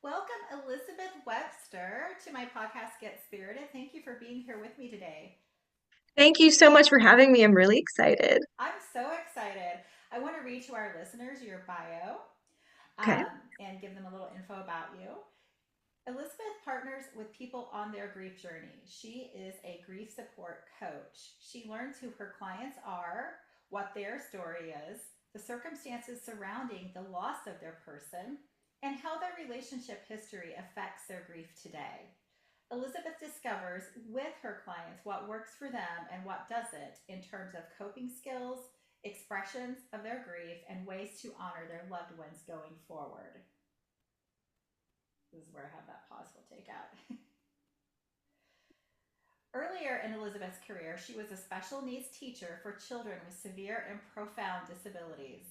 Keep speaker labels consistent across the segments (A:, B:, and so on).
A: Welcome, Elizabeth Webster, to my podcast, Get Spirited. Thank you for being here with me today.
B: Thank you so much for having me. I'm really excited.
A: I'm so excited. I want to read to our listeners your bio
B: Okay.
A: and give them a little info about you. Elizabeth partners with people on their grief journey. She is a grief support coach. She learns who her clients are, what their story is, the circumstances surrounding the loss of their person, and how their relationship history affects their grief today. Elizabeth discovers with her clients what works for them and what doesn't in terms of coping skills, expressions of their grief, and ways to honor their loved ones going forward. This is where I have that pause we'll take out. Earlier in Elizabeth's career, she was a special needs teacher for children with severe and profound disabilities.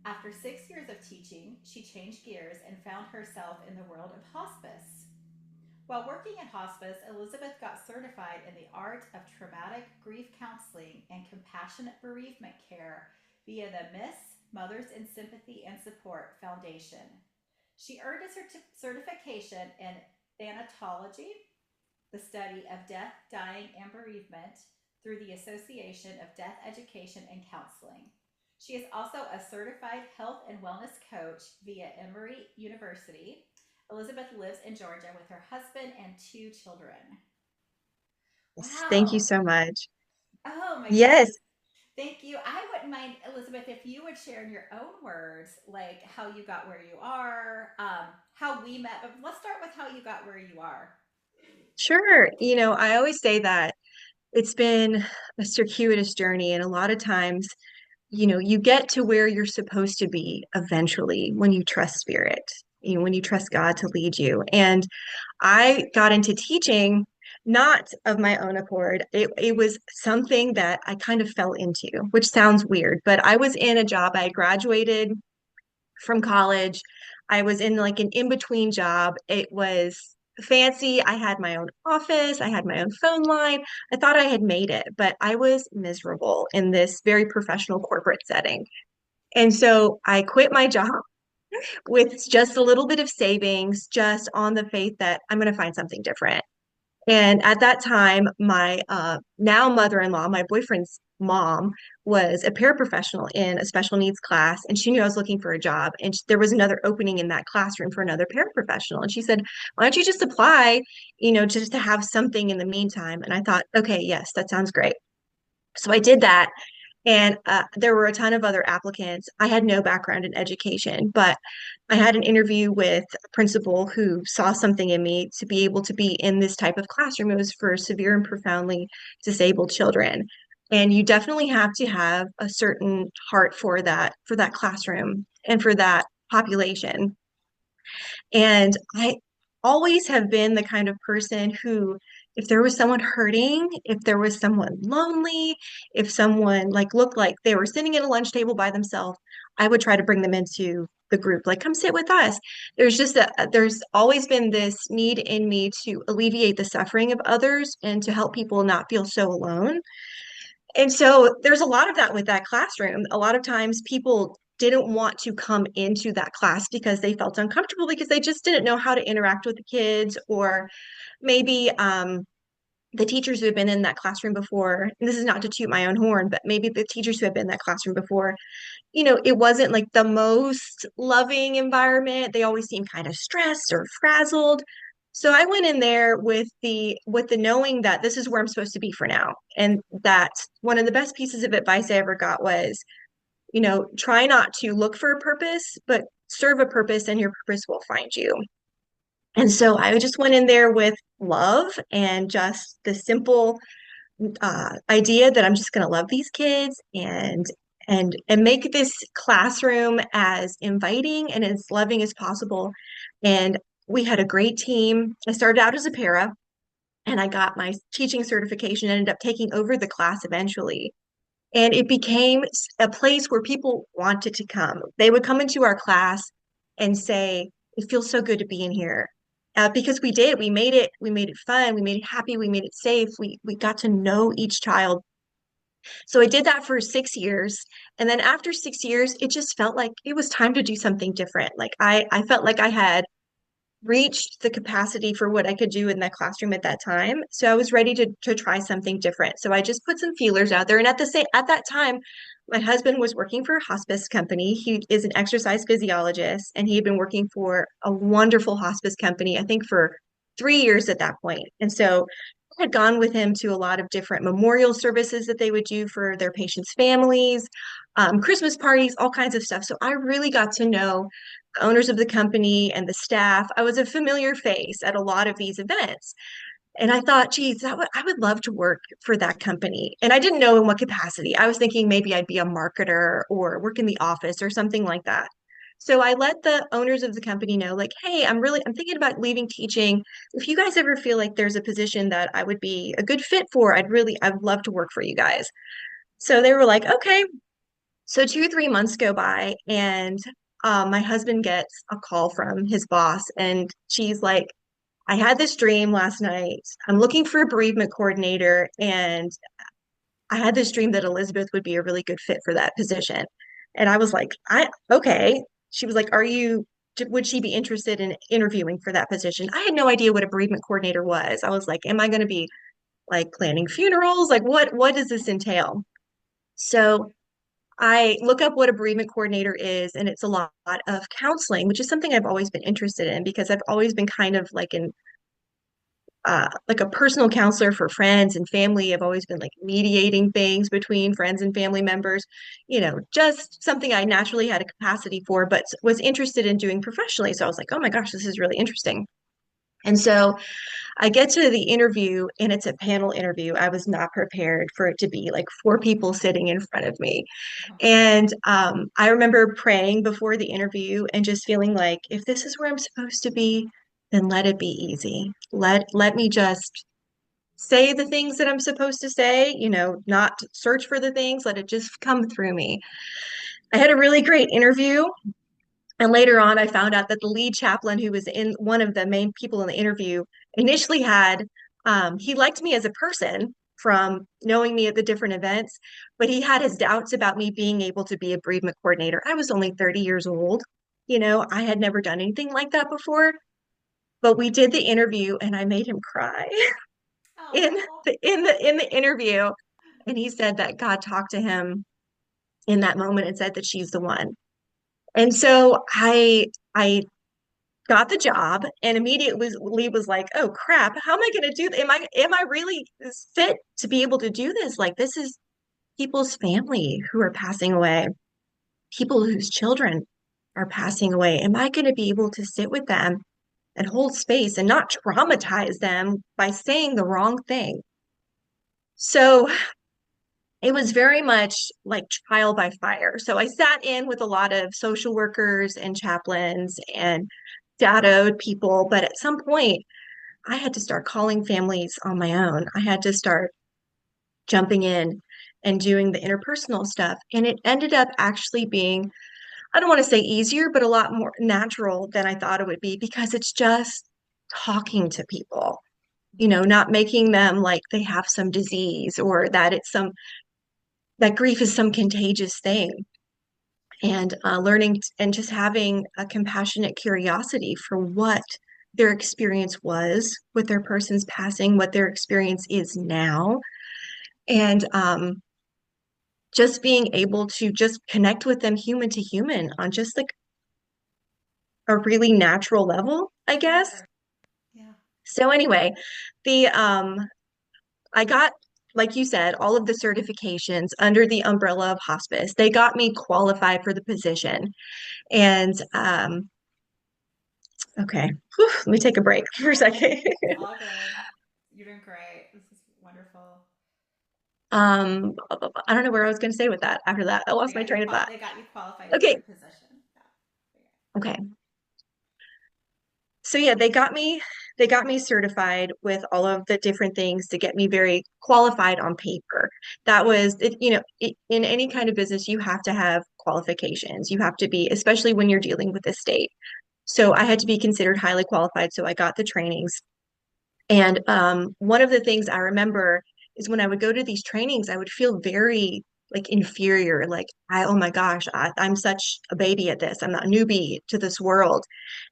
A: After 6 years of teaching, she changed gears and found herself in the world of hospice. While working in hospice, Elizabeth got certified in the art of traumatic grief counseling and compassionate bereavement care via the Miss Mothers in Sympathy and Support Foundation. She earned a certification in thanatology, the study of death, dying, and bereavement, through the Association of Death Education and Counseling. She is also a certified health and wellness coach via Emory University. Elizabeth lives in Georgia with her husband and two children.
B: Yes, thank you
A: Wow.
B: so much.
A: Oh my
B: Yes,
A: goodness. Thank you. I wouldn't mind, Elizabeth, if you would share in your own words, like how you got where you are, how we met. But let's start with how you got where you are.
B: sure. I always say that it's been a circuitous journey, and a lot of times, you get to where you're supposed to be eventually when you trust spirit, when you trust God to lead you. And I got into teaching not of my own accord. It was something that I kind of fell into, which sounds weird, but I was in a job. I graduated from college. I was in like an in-between job. It was fancy. I had my own office, I had my own phone line. I thought I had made it, but I was miserable in this very professional corporate setting. And so I quit my job with just a little bit of savings, just on the faith that I'm going to find something different. And at that time, my now mother-in-law, my boyfriend's mom, was a paraprofessional in a special needs class, and she knew I was looking for a job. And there was another opening in that classroom for another paraprofessional. And she said, "Why don't you just apply, just to have something in the meantime?" And I thought, okay, yes, that sounds great. So I did that. And there were a ton of other applicants. I had no background in education, but I had an interview with a principal who saw something in me to be able to be in this type of classroom. It was for severe and profoundly disabled children. And you definitely have to have a certain heart for that classroom and for that population. And I always have been the kind of person who, if there was someone hurting, if there was someone lonely, if someone like looked like they were sitting at a lunch table by themselves, I would try to bring them into the group, like, come sit with us. There's always been this need in me to alleviate the suffering of others and to help people not feel so alone. And so there's a lot of that with that classroom. A lot of times people didn't want to come into that class because they felt uncomfortable because they just didn't know how to interact with the kids, or maybe the teachers who have been in that classroom before, and this is not to toot my own horn, but maybe the teachers who have been in that classroom before, it wasn't like the most loving environment. They always seemed kind of stressed or frazzled. So I went in there with the knowing that this is where I'm supposed to be for now. And that one of the best pieces of advice I ever got was, try not to look for a purpose, but serve a purpose and your purpose will find you. And so I just went in there with love and just the simple idea that I'm just going to love these kids and make this classroom as inviting and as loving as possible. And we had a great team. I started out as a para, and I got my teaching certification, ended up taking over the class eventually. And it became a place where people wanted to come. They would come into our class and say, "It feels so good to be in here." Because we did, we made it fun, we made it happy, we made it safe. We got to know each child. So I did that for 6 years. And then after 6 years, it just felt like it was time to do something different. Like I felt like I had reached the capacity for what I could do in that classroom at that time. So I was ready to try something different. So I just put some feelers out there. And at that time, my husband was working for a hospice company. He is an exercise physiologist, and he had been working for a wonderful hospice company, I think for 3 years at that point. And so I had gone with him to a lot of different memorial services that they would do for their patients' families, Christmas parties, all kinds of stuff. So I really got to know the owners of the company and the staff. I was a familiar face at a lot of these events. And I thought, geez, I would love to work for that company. And I didn't know in what capacity. I was thinking maybe I'd be a marketer or work in the office or something like that. So I let the owners of the company know, like, hey, I'm thinking about leaving teaching. If you guys ever feel like there's a position that I would be a good fit for, I'd love to work for you guys. So they were like, okay. So 2, 3 months go by, and my husband gets a call from his boss, and she's like, I had this dream last night. I'm looking for a bereavement coordinator, and I had this dream that Elizabeth would be a really good fit for that position. And I was like, okay. She was like, would she be interested in interviewing for that position? I had no idea what a bereavement coordinator was. I was like, am I going to be like planning funerals? Like, what does this entail? So I look up what a bereavement coordinator is, and it's a lot of counseling, which is something I've always been interested in because I've always been kind of like a personal counselor for friends and family. I've always been like mediating things between friends and family members, just something I naturally had a capacity for, but was interested in doing professionally. So I was like, oh my gosh, this is really interesting. And so I get to the interview, and it's a panel interview. I was not prepared for it to be like four people sitting in front of me.
A: Oh,
B: And I remember praying before the interview and just feeling like, if this is where I'm supposed to be, then let it be easy. Let me just say the things that I'm supposed to say, not search for the things, let it just come through me. I had a really great interview. And later on, I found out that the lead chaplain, who was in one of the main people in the interview, initially he liked me as a person from knowing me at the different events, but he had his doubts about me being able to be a bereavement coordinator. I was only 30 years old. I had never done anything like that before, but we did the interview and I made him cry in
A: oh,
B: the interview. And he said that God talked to him in that moment and said that she's the one. And so I got the job and immediately was like, oh crap, how am I going to do that? Am I really fit to be able to do this? Like, this is people's family who are passing away, people whose children are passing away. Am I going to be able to sit with them and hold space and not traumatize them by saying the wrong thing? So it was very much like trial by fire. So I sat in with a lot of social workers and chaplains and shadowed people, but at some point I had to start calling families on my own. I had to start jumping in and doing the interpersonal stuff. And it ended up actually being, I don't want to say easier, but a lot more natural than I thought it would be because it's just talking to people, not making them like they have some disease or that grief is some contagious thing. And learning and just having a compassionate curiosity for what their experience was with their person's passing, what their experience is now, and just being able to just connect with them human to human on just like a really natural level, I guess.
A: sure. Yeah.
B: So anyway, the I got, like you said, all of the certifications under the umbrella of hospice. They got me qualified for the position. And okay, whew, let me take a break for a second.
A: All good. You're doing great. This is wonderful.
B: I don't know where I was going to say with that. After that, I lost my train of thought.
A: They got you qualified for
B: Okay,
A: the position. Yeah.
B: okay. So yeah, they got me certified with all of the different things to get me very qualified on paper. That was it, in any kind of business, you have to have qualifications. You have to be, especially when you're dealing with the state. So I had to be considered highly qualified. So I got the trainings. And one of the things I remember is when I would go to these trainings, I would feel very like inferior, like oh my gosh, I'm such a baby at this. I'm not a newbie to this world.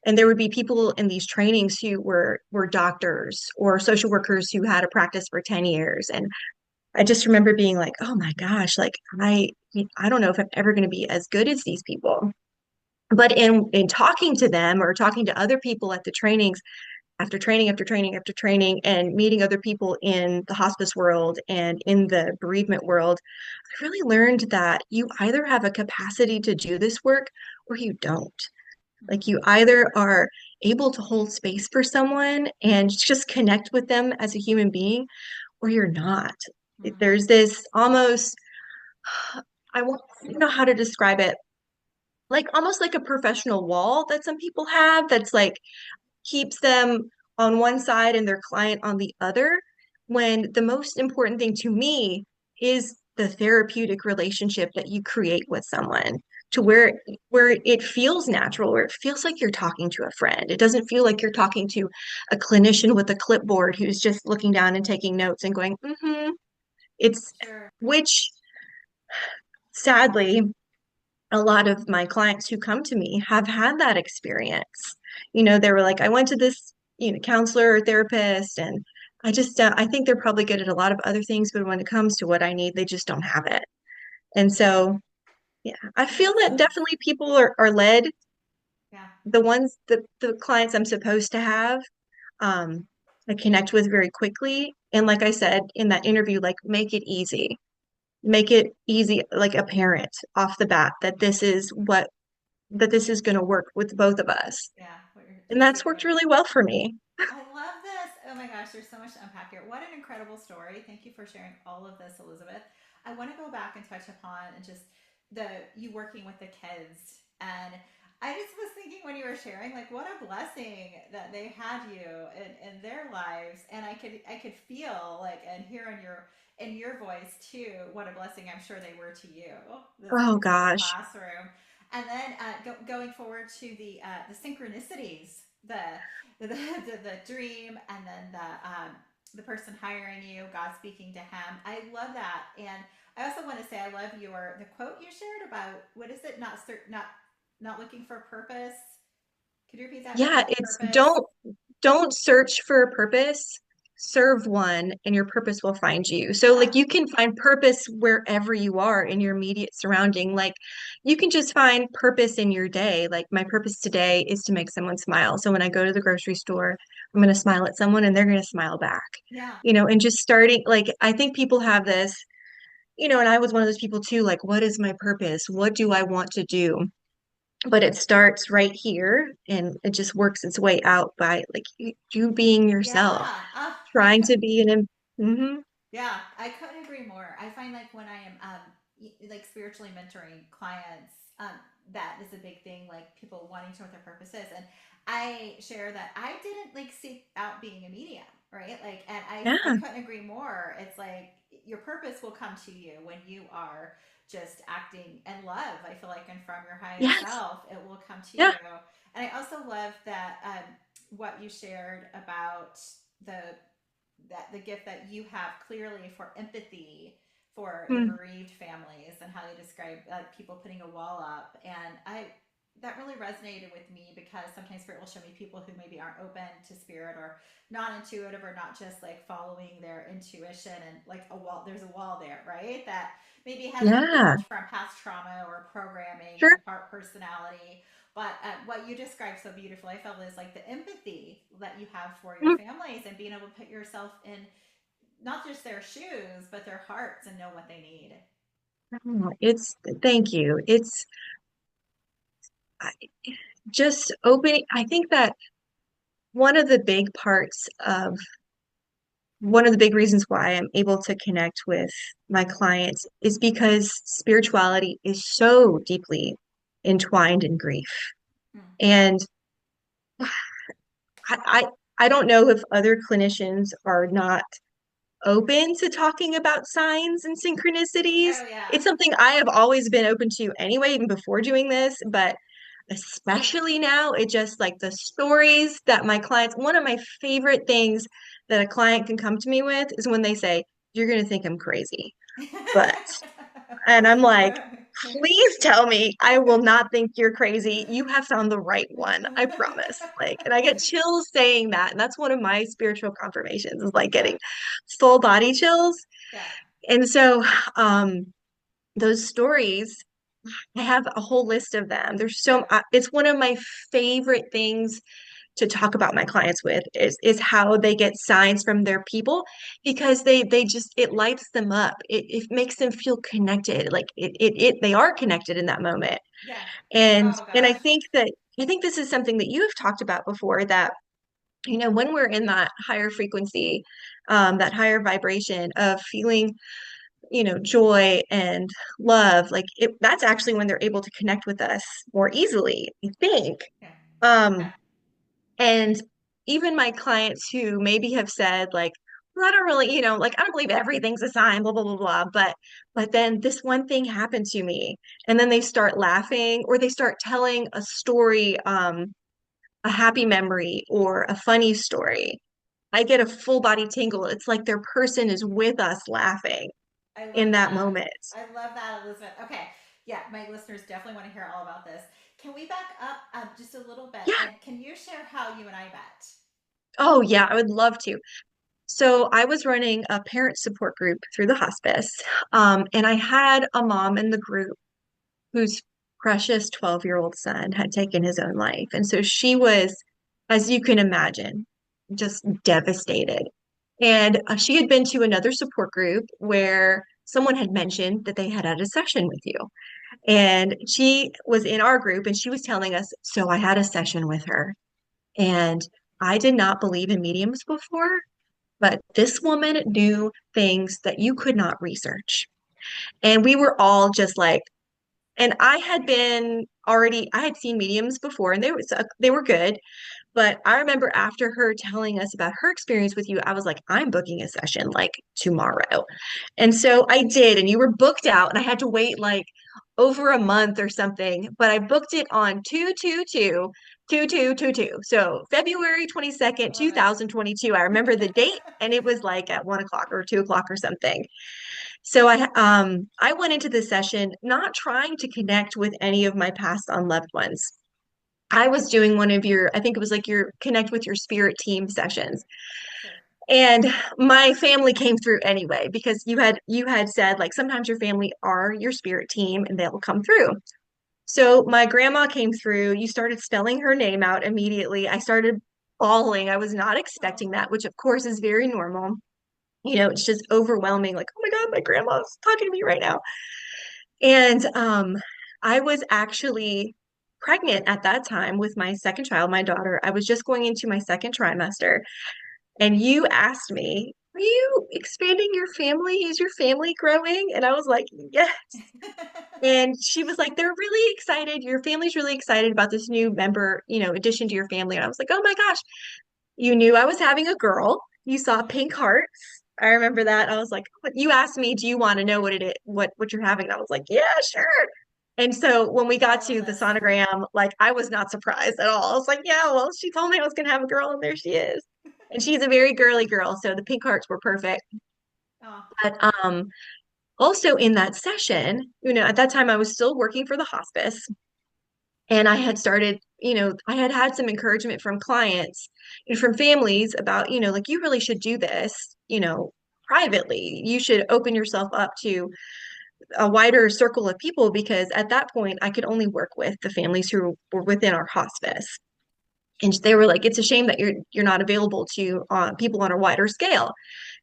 B: And there would be people in these trainings who were doctors or social workers who had a practice for 10 years. And I just remember being like, oh my gosh, like I don't know if I'm ever going to be as good as these people. But in talking to them or talking to other people at the trainings, after training after training after training, and meeting other people in the hospice world and in the bereavement world, I really learned that you either have a capacity to do this work or you don't. Like
A: Mm,
B: you either are able to hold space for someone and just connect with them as a human being, or you're not.
A: mm,
B: There's this almost, I won't know how to describe it, like almost like a professional wall that some people have that's like keeps them on one side and their client on the other, when the most important thing to me is the therapeutic relationship that you create with someone, to
A: mm.
B: where it feels natural, where it feels like you're talking to a friend. It doesn't feel like you're talking to a clinician with a clipboard who's just looking down and taking notes and going, mm-hmm. It's
A: Sure.
B: which sadly a lot of my clients who come to me have had that experience. They were like, I went to this, counselor or therapist, and I think they're probably good at a lot of other things, but when it comes to what I need, they just don't have it. And so, yeah, I
A: That
B: feel
A: makes
B: that
A: sense.
B: definitely people are led,
A: Yeah.
B: the clients I'm supposed to have, um, I connect with very quickly. And like I said in that interview, like make it easy, like apparent off the bat that this is going to work with both of us.
A: Yeah. What you're
B: And that's worked
A: seeking.
B: really well for me.
A: I love this. Oh my gosh, there's so much to unpack here. What an incredible story. Thank you for sharing all of this, Elizabeth. I want to go back and touch upon and just the you working with the kids. And I just was thinking when you were sharing, like what a blessing that they had you in their lives. And I could feel like and hear in your voice too, what a blessing I'm sure they were to you, those
B: Oh
A: kids in the
B: gosh.
A: classroom. And then going forward to the synchronicities, the dream, and then the person hiring you, God speaking to him. I love that, and I also want to say I love the quote you shared about what is it? Not looking for purpose. Could you repeat that?
B: Yeah,
A: Like
B: it's
A: purpose.
B: don't search for a purpose, serve one, and your purpose will find you. So like
A: Ah,
B: you can find purpose wherever you are in your immediate surrounding. Like you can just find purpose in your day. Like my purpose today is to make someone smile. So when I go to the grocery store, I'm going to smile at someone and they're going to smile back.
A: yeah.
B: And just starting, like I think people have this, and I was one of those people too, like what is my purpose? What do I want to do? But it starts right here and it just works its way out by like you being yourself,
A: Yeah.
B: trying to be mm-hmm.
A: Yeah, I couldn't agree more. I find like when I am like spiritually mentoring clients, that is a big thing. Like people wanting to know what their purpose is, and I share that I didn't like seek out being a medium, right? Like, and I
B: Yeah,
A: couldn't agree more. It's like your purpose will come to you when you are just acting in love. I feel like, and from your highest
B: yes,
A: self, it will come to
B: yeah,
A: you. And I also love that what you shared about the the gift that you have clearly for empathy for the
B: mm,
A: bereaved families and how they describe people putting a wall up. And I that really resonated with me because sometimes spirit will show me people who maybe aren't open to spirit or not intuitive or not just like following their intuition, and like a wall, there's a wall there, right, that maybe has been
B: yeah,
A: built from past trauma or programming
B: sure.
A: and part personality. But what you described so beautifully, I felt, is like the empathy that you have for your
B: Mm.
A: families and being able to put yourself in not just their shoes, but their hearts and know what they need.
B: Oh, it's thank you. It's I- just opening. I think that one of the big parts of one of the big reasons why I'm able to connect with my clients is because spirituality is so deeply entwined in grief.
A: Mm.
B: And I I don't know if other clinicians are not open to talking about signs and synchronicities.
A: Oh, yeah.
B: It's something I have always been open to anyway, even before doing this, but especially now, it just like the stories that my clients, one of my favorite things that a client can come to me with is when they say, you're going to think I'm crazy. But And I'm like, please tell me I will not think you're crazy. You have found the right one. I promise. Like, and I get chills saying that. And that's one of my spiritual confirmations is like
A: Yeah,
B: getting full body chills.
A: yeah,
B: And so, those stories, I have a whole list of them.
A: yeah,
B: It's one of my favorite things to talk about my clients with is how they get signs from their people because they just it lights them up. It makes them feel connected. Like they are connected in that moment.
A: yeah. Oh
B: And
A: gosh.
B: I think this is something that you have talked about before that, when we're in that higher frequency, that higher vibration of feeling, joy and love, like that's actually when they're able to connect with us more easily, I think.
A: Yeah, yeah.
B: Um, and even my clients who maybe have said like, well, I don't really, like I don't believe everything's a sign, blah, blah, blah, blah. But then this one thing happened to me. And then they start laughing or they start telling a story, a happy memory or a funny story. I get a full body tingle. It's like their person is with us laughing
A: I
B: in
A: love
B: that
A: that.
B: moment.
A: I love that, Elizabeth. Okay. Yeah, my listeners definitely want to hear all about this. Can we back up just a little bit?
B: Yeah.
A: And can you share how you and I met?
B: Oh, yeah, I would love to. So I was running a parent support group through the hospice, and I had a mom in the group whose precious 12-year-old son had taken his own life. And so she was, as you can imagine, just devastated. And she had been to another support group where someone had mentioned that they had a session with you. And she was in our group and she was telling us, so I had a session with her. And I did not believe in mediums before, but this woman knew things that you could not research. And we were all just like, and I had seen mediums before and they were good. But I remember after her telling us about her experience with you, I was like, I'm booking a session like tomorrow. And so I did, and you were booked out, and I had to wait like over a month or something, but I booked it on 2/22/2222. So February 22nd,
A: I love it.
B: 2022. I remember the date, and it was like at 1 o'clock or 2 o'clock or something. So I went into this session not trying to connect with any of my past unloved ones. I was doing one of your, I think it was like your connect with your spirit team sessions.
A: Sure.
B: And my family came through anyway because you had said like sometimes your family are your spirit team and they'll come through. So my grandma came through. You started spelling her name out immediately. I started bawling. I was not expecting
A: Oh,
B: that, which of course is very normal. It's just overwhelming. Like, oh my God, my grandma's talking to me right now. And I was actually pregnant at that time with my second child, my daughter. I was just going into my second trimester. And you asked me, are you expanding your family? Is your family growing? And I was like, yes. And she was like, they're really excited. Your family's really excited about this new member, addition to your family. And I was like, oh my gosh, you knew I was having a girl. You saw
A: mhm.
B: pink hearts. I remember that. I was like, you asked me, do you want to know what it is, what you're having? And I was like, yeah, sure. And so when we
A: I
B: got
A: love
B: to the
A: this.
B: sonogram, like I was not surprised at all. I was like, yeah, well, she told me I was gonna have a girl, and there she is. And she's a very girly girl, so the pink hearts were perfect.
A: Oh,
B: But also in that session, at that time I was still working for the hospice, and I had started, I had had some encouragement from clients and from families about, like you really should do this, privately. You should open yourself up to a wider circle of people because at that point I could only work with the families who were within our hospice. And they were like, it's a shame that you're not available to people on a wider scale.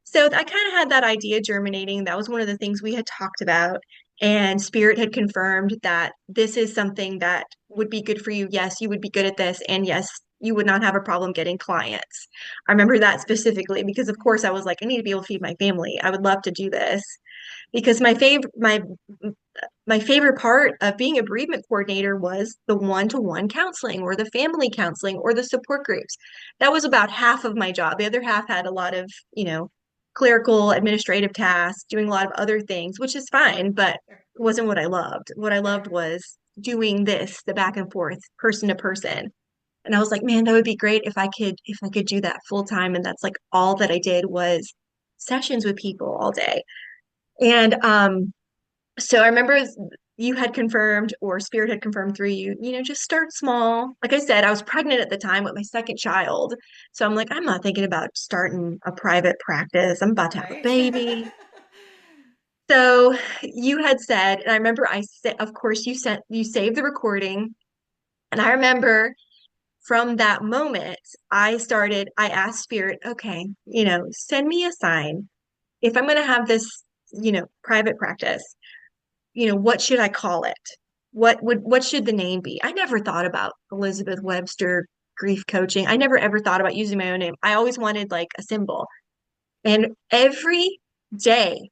B: So I kind of had that idea germinating. That was one of the things we had talked about. And Spirit had confirmed that this is something that would be good for you. Yes, you would be good at this. And yes, you would not have a problem getting clients. I remember that specifically because, of course, I was like, I need to be able to feed my family. I would love to do this because my favorite part of being a bereavement coordinator was the one-to-one counseling or the family counseling or the support groups. That was about half of my job. The other half had a lot of, clerical, administrative tasks, doing a lot of other things, which is fine, but
A: sure,
B: it wasn't what I loved. What I
A: sure.
B: loved was doing this, the back and forth, person to person. And I was like, man, that would be great if I could do that full time. And that's like all that I did was sessions with people all day. And So I remember you had confirmed, or Spirit had confirmed through you, just start small. Like I said, I was pregnant at the time with my second child. So I'm like, I'm not thinking about starting a private practice. I'm about to have a
A: Right.
B: baby. So you had said, and I remember I said, of course, you saved the recording. And I remember from that moment, I asked Spirit, okay, send me a sign. If I'm going to have this, private practice, what should I call it? What should the name be? I never thought about Elizabeth Webster grief coaching. I never ever thought about using my own name. I always wanted like a symbol. And every day,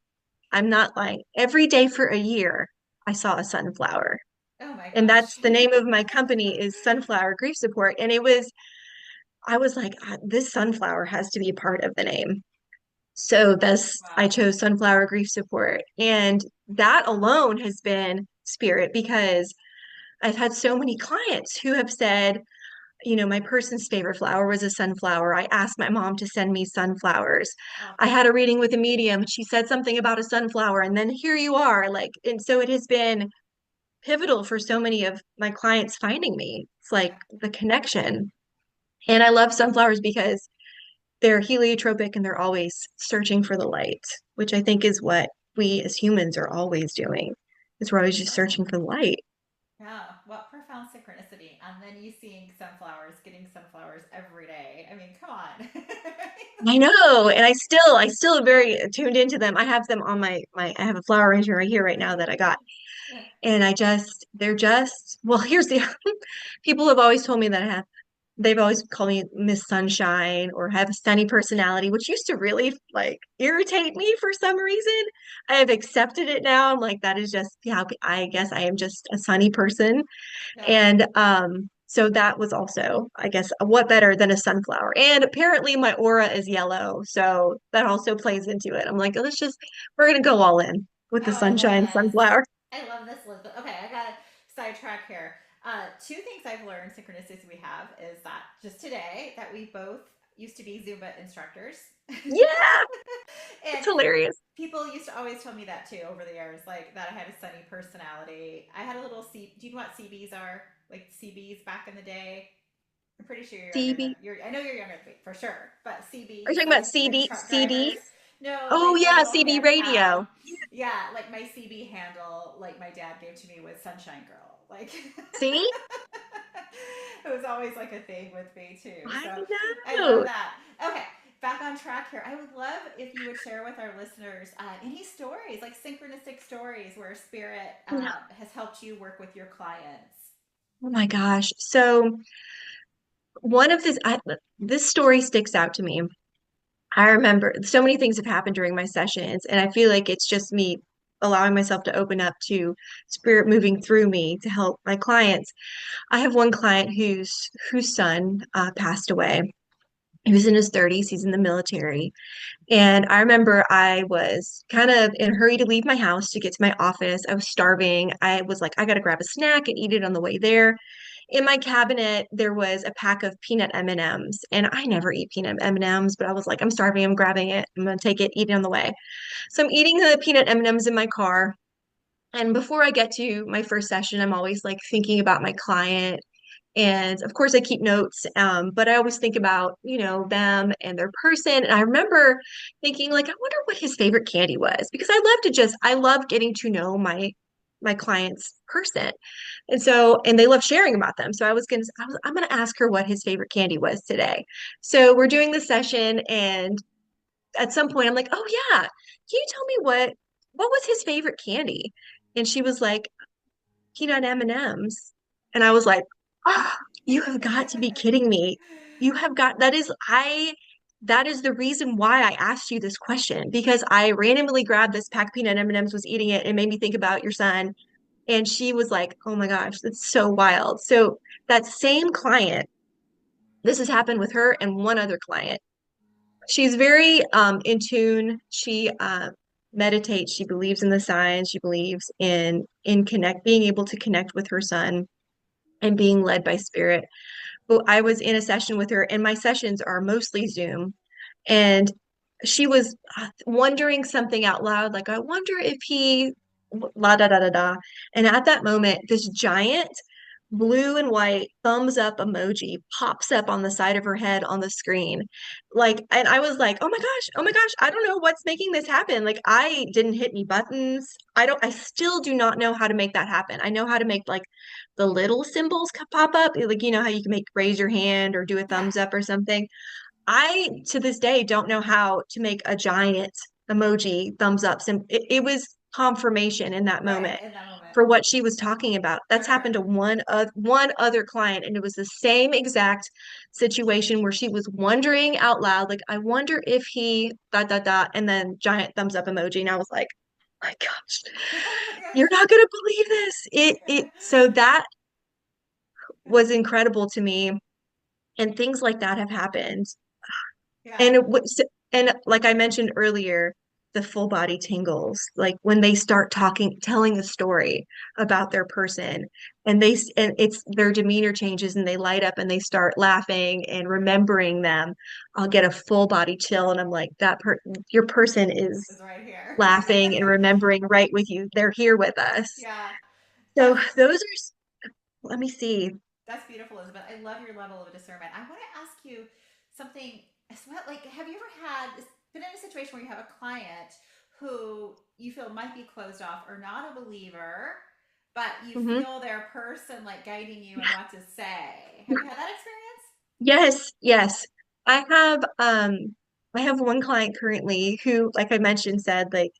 B: I'm not lying, every day for a year, I saw a sunflower.
A: Oh my
B: And
A: gosh.
B: that's the name of my company is Sunflower Grief Support. And I was like, this sunflower has to be a part of the name. So thus I
A: Wow.
B: chose Sunflower Grief Support. And that alone has been spirit because I've had so many clients who have said, my person's favorite flower was a sunflower. I asked my mom to send me sunflowers.
A: Oh,
B: I had a reading with a medium. She said something about a sunflower, and then here you are. Like, and so it has been pivotal for so many of my clients finding me. It's like
A: yeah.
B: the connection. And I love sunflowers because they're heliotropic and they're always searching for the light, which I think is what we as humans are always doing. Is we're always just
A: Oh,
B: searching for the light.
A: yeah. What profound synchronicity. And then you seeing sunflowers, getting sunflowers every day. I mean, come on.
B: I know, and I still am very tuned into them. I have them on I have a flower arrangement right here right now that I got.
A: Yeah.
B: And they're just, well, here's the people have always told me that they've always called me Miss Sunshine or have a sunny personality, which used to really like irritate me for some reason. I have accepted it now. I'm like, that is just how I guess I am just a sunny person.
A: Yeah.
B: And so that was also, I guess, what better than a sunflower? And apparently my aura is yellow, so that also plays into it. I'm like, oh, we're gonna go all in with the
A: Oh, I love
B: sunshine
A: this.
B: sunflower.
A: I love this, Elizabeth. Okay, I got to sidetrack here. Two things I've learned, synchronicities we have, is that just today that we both used to be Zumba instructors.
B: Yeah,
A: And
B: it's hilarious.
A: people used to always tell me that too over the years, like that I had a sunny personality. I had a little C. Do you know what CBs are? Like CBs back in the day. I'm pretty sure you're younger than
B: CB.
A: you're. I know you're younger than me for sure. But
B: Are you
A: CBs,
B: talking about
A: like
B: CD
A: truck drivers.
B: CDs?
A: No,
B: Oh
A: like the
B: yeah,
A: little
B: CB
A: hand.
B: radio.
A: Yeah, like my CB handle, like my dad gave to me was Sunshine Girl. Like
B: See?
A: it was always like a thing with me too.
B: I
A: So I love
B: know.
A: that. Okay, back on track here. I would love if you would share with our listeners any stories, like synchronistic stories where spirit
B: Yeah.
A: has helped you work with your clients.
B: Oh my gosh. So this story sticks out to me. I remember so many things have happened during my sessions, and I feel like it's just me allowing myself to open up to spirit moving through me to help my clients. I have one client whose son passed away. He was in his 30s, he's in the military. And I remember I was kind of in a hurry to leave my house to get to my office. I was starving. I was like, I got to grab a snack and eat it on the way there. In my cabinet, there was a pack of peanut M&Ms, and I never eat peanut M&Ms, but I was like, I'm starving. I'm grabbing it. I'm gonna take it, eat it on the way. So I'm eating the peanut M&Ms in my car. And before I get to my first session, I'm always like thinking about my client. And of course, I keep notes, but I always think about, them and their person. And I remember thinking, like, I wonder what his favorite candy was because I love getting to know my client's person. And so, and they love sharing about them. So I'm gonna ask her what his favorite candy was today. So we're doing the session, and at some point, I'm like, oh yeah, can you tell me what was his favorite candy? And she was like, peanut M&Ms. And M's. And I was like, oh, you have got to be kidding me. You have got that is the reason why I asked you this question because I randomly grabbed this pack of peanut M&Ms, was eating it, and it made me think about your son. And she was like, oh my gosh, that's so wild. So that same client, this has happened with her and one other client. She's very in tune. She meditates. She believes in the signs. She believes in being able to connect with her son and being led by spirit. But I was in a session with her, and my sessions are mostly Zoom. And she was wondering something out loud, like, I wonder if he la da da da da. And at that moment, this giant blue and white thumbs up emoji pops up on the side of her head on the screen. Like, and I was like, oh my gosh, I don't know what's making this happen. Like, I didn't hit any buttons. I still do not know how to make that happen. I know how to make like the little symbols pop up, like, you know, how you can make raise your hand or do a
A: Yeah.
B: thumbs up or something. I, to this day, don't know how to make a giant emoji thumbs up. It was confirmation in that
A: Right.
B: moment
A: In that moment.
B: for what she was talking about.
A: For
B: That's happened
A: sure.
B: to one other client, and it was the same exact situation where she was wondering out loud, like, I wonder if he dot dot dot, and then giant thumbs up emoji, and I was like, oh my gosh,
A: Oh my
B: you're
A: gosh.
B: not gonna believe this. It so that was incredible to me, and things like that have happened.
A: Yeah.
B: And it was, and like I mentioned earlier, the full body tingles, like when they start talking, telling a story about their person, and and it's their demeanor changes and they light up and they start laughing and remembering them. I'll get a full body chill, and I'm like, your person is
A: Is right here.
B: laughing and remembering right with you. They're here with us.
A: Yeah.
B: So
A: That's
B: those are, let me see.
A: That's beautiful, Elizabeth. I love your level of discernment. I want to ask you something as well. Like, have you ever been in a situation where you have a client who you feel might be closed off or not a believer, but you
B: Mhm.
A: feel their person like guiding you and what to say? Have you had that experience?
B: Yes, yes. I have I have one client currently who, like I mentioned, said like,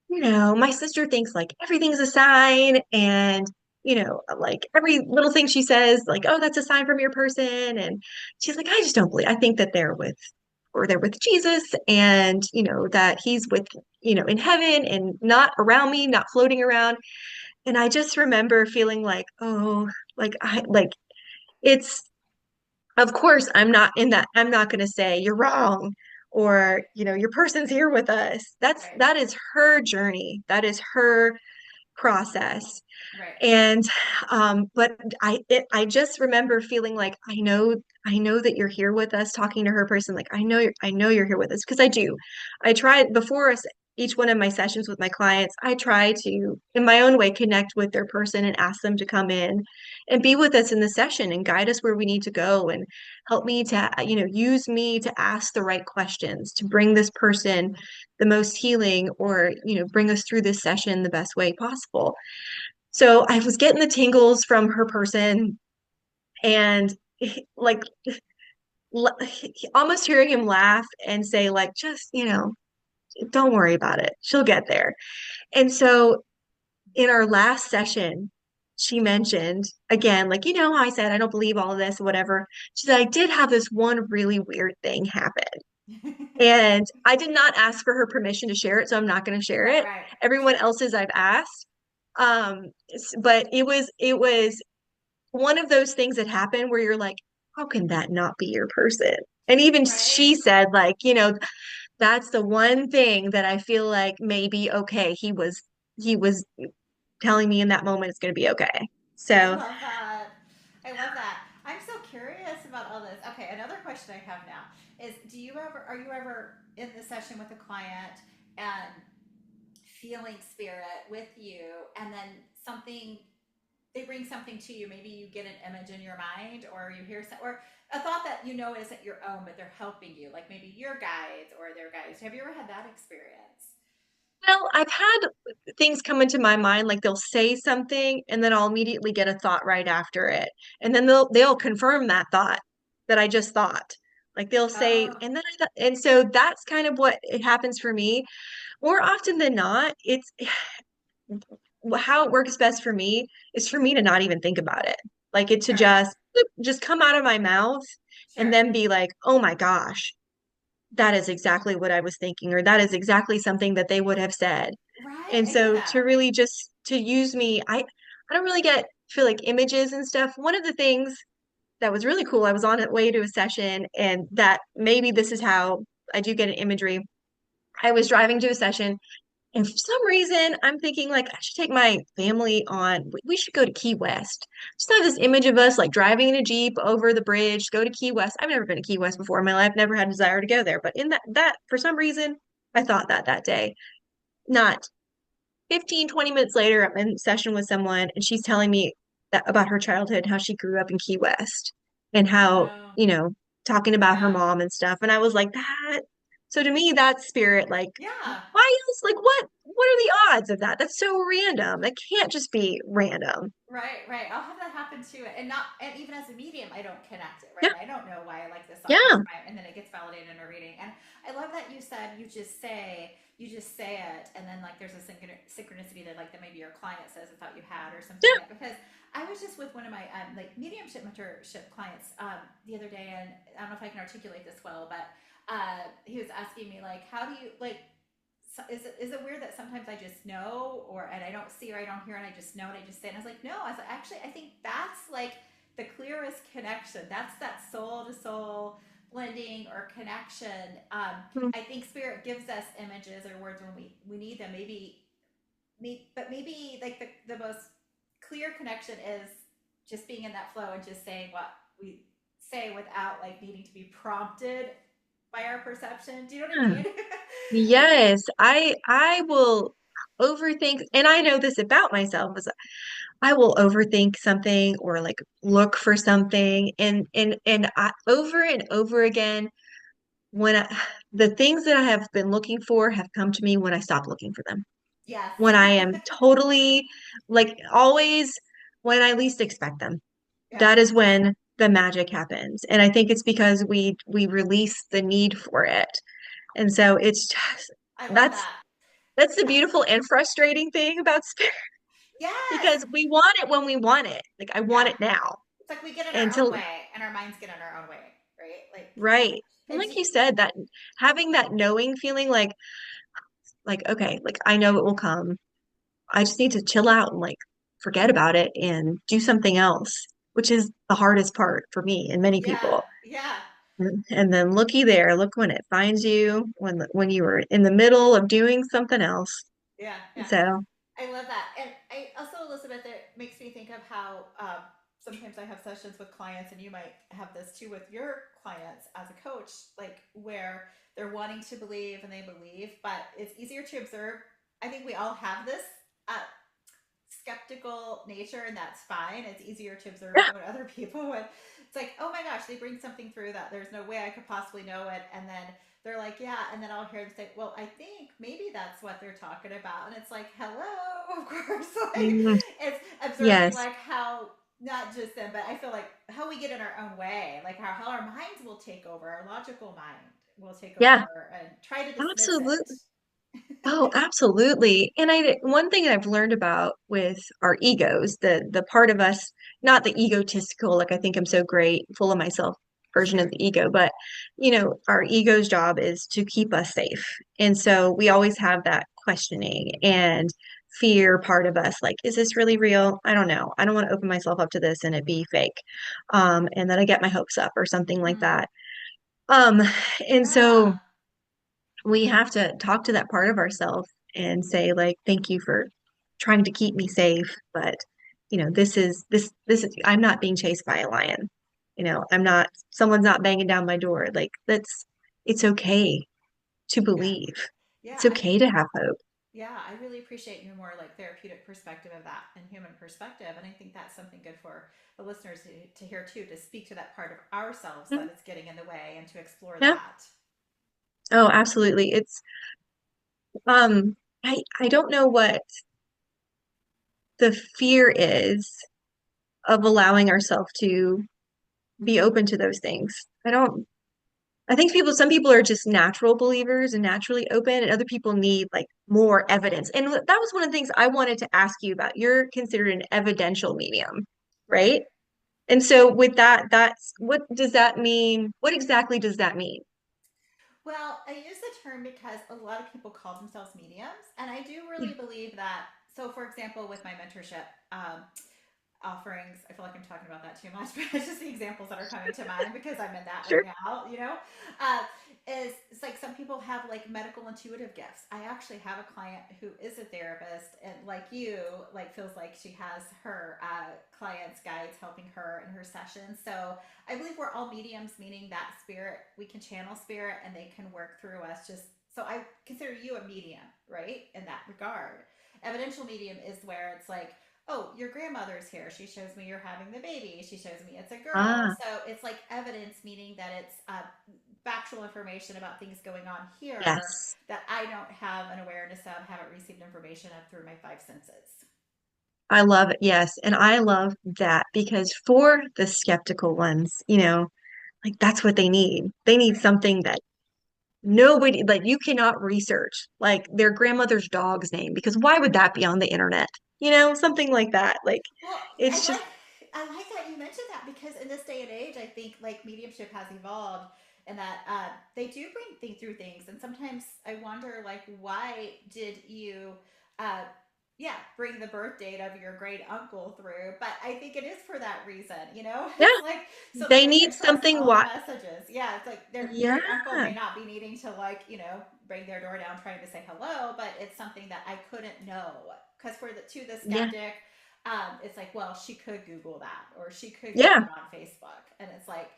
B: you know, my sister thinks like everything's a sign, and you know, like every little thing she says, like, oh, that's a sign from your person. And she's like, I just don't believe, I think that they're with Jesus, and you know, that he's with, you know, in heaven and not around me, not floating around. And I just remember feeling like, oh, like I like it's, of course, I'm not going to say you're wrong, or,
A: Right,
B: you know, your person's here with us.
A: right,
B: That is her journey. That is her process.
A: right.
B: And but I just remember feeling like, I know that you're here with us, talking to her person, like, I know you're here with us, because I do. I try before each one of my sessions with my clients, I try to, in my own way, connect with their person and ask them to come in and be with us in the session and guide us where we need to go, and help me to, you know, use me to ask the right questions to bring this person the most healing, or, you know, bring us through this session the best way possible. So I was getting the tingles from her person, and like almost hearing him laugh and say like, just, you know, don't worry about it. She'll get there. And so in our last session, she mentioned again, like, you know, how I said, I don't believe all of this or whatever. She said, I did have this one really weird thing happen. And I did not ask for her permission to share it, so I'm not going to share
A: Right,
B: it.
A: right.
B: Everyone
A: Sure.
B: else's I've asked. But it was one of those things that happen where you're like, how can that not be your person? And even
A: Right.
B: she said, like, you know, that's the one thing that I feel like maybe okay, he was telling me in that moment it's going to be okay.
A: I
B: So,
A: love that. I love that. I'm so curious about all this. Okay, another question I have now is are you ever in the session with a client and feeling spirit with you and then something they bring something to you, maybe you get an image in your mind or you hear some, or a thought that you know isn't your own but they're helping you, like maybe your guides or their guides. Have you ever had that experience?
B: well, I've had things come into my mind, like they'll say something and then I'll immediately get a thought right after it. And then they'll confirm that thought that I just thought. Like they'll say,
A: Oh,
B: and then I thought, and so that's kind of what it happens for me. More often than not, it's how it works best for me is for me to not even think about it. Like it to
A: sure,
B: just come out of my mouth and
A: sure.
B: then be like, "Oh my gosh, that is exactly what I was thinking," or that is exactly something that they would have said.
A: Right,
B: And
A: I hear
B: so
A: that.
B: to really just to use me, I don't really get feel like images and stuff. One of the things that was really cool, I was on the way to a session, and that maybe this is how I do get an imagery. I was driving to a session, and for some reason, I'm thinking like I should take my family on. We should go to Key West. Just have this image of us like driving in a Jeep over the bridge, go to Key West. I've never been to Key West before in my life, never had a desire to go there. But in that for some reason, I thought that day. Not 15, 20 minutes later, I'm in session with someone and she's telling me that about her childhood, how she grew up in Key West and how,
A: Oh,
B: talking about her
A: yeah.
B: mom and stuff. And I was like, that. So to me, that's spirit. Like,
A: Yeah.
B: why else? Like, what are the odds of that? That's so random. That can't just be random.
A: Right, right. I'll have that happen too. And not, and even as a medium, I don't connect it, right?
B: Yeah,
A: I don't know why I like this song
B: yeah.
A: and then it gets validated in a reading. And I love that you said you just say it, and then like there's a synchronicity that like that maybe your client says it thought you had or something
B: Yeah.
A: like. Because I was just with one of my like mediumship mentorship clients the other day, and I don't know if I can articulate this well, but he was asking me like, how do you like so is it weird that sometimes I just know or and I don't see or I don't hear and I just know and I just say it? And I was like, no. I was like, actually, I think that's like the clearest connection. That's that soul to soul blending or connection.
B: Mm.
A: I think spirit gives us images or words when we need them. But maybe like the most clear connection is just being in that flow and just saying what we say without like needing to be prompted by our perception. Do you know what I
B: Yeah.
A: mean?
B: Yes, I will overthink, and I know this about myself is I will overthink something or like look for something and over and over again when the things that I have been looking for have come to me when I stop looking for them.
A: Yes.
B: When I am totally like always when I least expect them.
A: Yeah.
B: That is when the magic happens. And I think it's because we release the need for it. And so it's just
A: I love
B: that's
A: that.
B: that's the beautiful and frustrating thing about spirit
A: Yes.
B: because we want it when we want it. Like I want
A: Yeah.
B: it now.
A: It's like we get in our own
B: Until
A: way and our minds get in our own way, right?
B: right. And
A: And
B: like you said, that having that knowing feeling like okay, like I know it will come. I just need to chill out and like forget about it and do something else, which is the hardest part for me and many
A: yeah,
B: people.
A: yeah,
B: And then looky there, look when it finds you when you were in the middle of doing something else.
A: yeah, yeah.
B: So,
A: I love that. And I also, Elizabeth, it makes me think of how sometimes I have sessions with clients, and you might have this too with your clients as a coach, like where they're wanting to believe and they believe, but it's easier to observe. I think we all have this uh, skeptical nature, and that's fine. It's easier to observe
B: yeah.
A: when other people would. It's like, oh my gosh, they bring something through that there's no way I could possibly know it, and then they're like, yeah, and then I'll hear them say, well, I think maybe that's what they're talking about, and it's like, hello, of course, like
B: Mm,
A: it's observing
B: yes.
A: like how not just them, but I feel like how we get in our own way, like how our minds will take over, our logical mind will take
B: Yeah,
A: over and try to dismiss
B: absolutely.
A: it.
B: Oh, absolutely. And one thing I've learned about with our egos, the part of us, not the egotistical, like I think I'm so great, full of myself version of
A: Sure.
B: the ego, but our ego's job is to keep us safe. And so we always have that questioning and fear part of us, like, is this really real? I don't know. I don't want to open myself up to this and it be fake. And then I get my hopes up or something like
A: Mm,
B: that. Um, and
A: yeah.
B: so we have to talk to that part of ourselves and say like thank you for trying to keep me safe but this is I'm not being chased by a lion. I'm not someone's not banging down my door. Like that's it's okay to
A: Yeah.
B: believe.
A: Yeah.
B: It's okay to have hope.
A: Yeah, I really appreciate your more like therapeutic perspective of that and human perspective. And I think that's something good for the listeners to hear too, to speak to that part of ourselves
B: Mhm.
A: that is getting in the way and to explore
B: Yeah.
A: that.
B: Oh, absolutely. It's I don't know what the fear is of allowing ourselves to be open to those things. I think some people are just natural believers and naturally open, and other people need like more evidence. And that was one of the things I wanted to ask you about. You're considered an evidential medium,
A: Right.
B: right? And so with that, what does that mean? What exactly does that mean?
A: Well, I use the term because a lot of people call themselves mediums. And I do
B: Yeah,
A: really believe that. So, for example, with my mentorship, offerings. I feel like I'm talking about that too much, but it's just the examples that are coming to mind because I'm in that right
B: sure.
A: now, you know? Uh, is it's like some people have like medical intuitive gifts. I actually have a client who is a therapist and like you, like feels like she has her clients, guides helping her in her sessions. So I believe we're all mediums, meaning that spirit, we can channel spirit and they can work through us just so I consider you a medium, right? In that regard. evidential medium is where it's like, oh, your grandmother's here. She shows me you're having the baby. She shows me it's a girl.
B: Ah,
A: So it's like evidence, meaning that it's factual information about things going on here
B: yes.
A: that I don't have an awareness of, haven't received information of through my five senses.
B: I love it. Yes. And I love that because for the skeptical ones, like that's what they need. They need
A: Right.
B: something that nobody, like you cannot research, like their grandmother's dog's name, because why would that be on the internet? Something like that. Like
A: Well,
B: it's just,
A: I like that you mentioned that because in this day and age, I think like mediumship has evolved and that they do bring through things, and sometimes I wonder like why did you, uh, yeah, bring the birth date of your great uncle through? But I think it is for that reason, you know.
B: yeah,
A: It's like so that
B: they
A: they
B: need
A: can trust
B: something
A: all the
B: what,
A: messages. Yeah, it's like their
B: yeah,
A: great uncle may not be needing to like bring their door down trying to say hello, but it's something that I couldn't know because for the to the
B: yeah,
A: skeptic it's like, well, she could Google that or she could get
B: yeah,
A: that on Facebook. And it's like,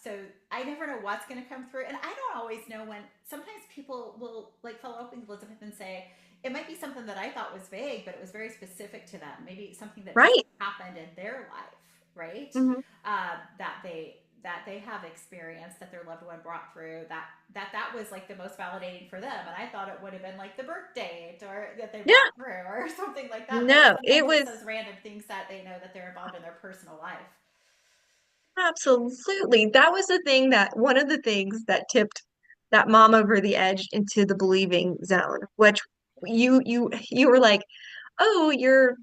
A: so I never know what's going to come through. And I don't always know when, sometimes people will like follow up with Elizabeth and say, it might be something that I thought was vague, but it was very specific to them. Maybe something that just
B: right.
A: happened in their life, right?
B: Hmm.
A: That they have experienced that their loved one brought through that was like the most validating for them, and I thought it would have been like the birth date or that they
B: Yeah,
A: brought through or something like that, but
B: no, it
A: sometimes it's
B: was
A: those random things that they know that they're involved in their personal life.
B: absolutely. That was the thing that one of the things that tipped that mom over the edge into the believing zone, which you were like, "Oh, your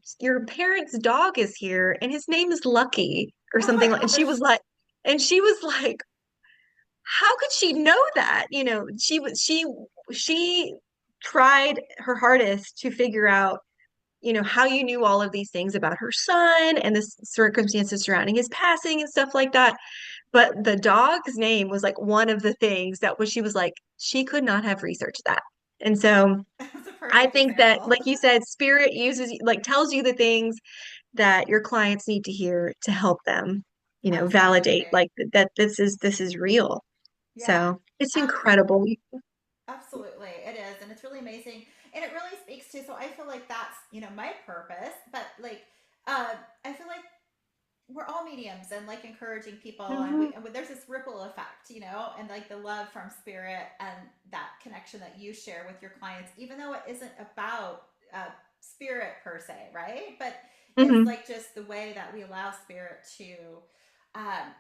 B: parents' dog is here and his name is Lucky," or
A: Oh my
B: something like,
A: gosh.
B: and she was like, "How could she know that?" She tried her hardest to figure out how you knew all of these things about her son and the circumstances surrounding his passing and stuff like that. But the dog's name was like one of the things that was she was like, she could not have researched that. And so
A: That's a
B: I
A: perfect
B: think that,
A: example.
B: like you said, spirit uses like tells you the things that your clients need to hear to help them, validate
A: Absolutely.
B: like that this is real.
A: Yeah.
B: So it's
A: Absolutely.
B: incredible.
A: Absolutely, it is, and it's really amazing, and it really speaks to. So I feel like that's my purpose, but like, I feel like we're all mediums and like encouraging people, and
B: Mhm,
A: there's this ripple effect, and like the love from spirit and that connection that you share with your clients, even though it isn't about spirit per se, right? But it's
B: mhm,
A: like just the way that we allow spirit to um,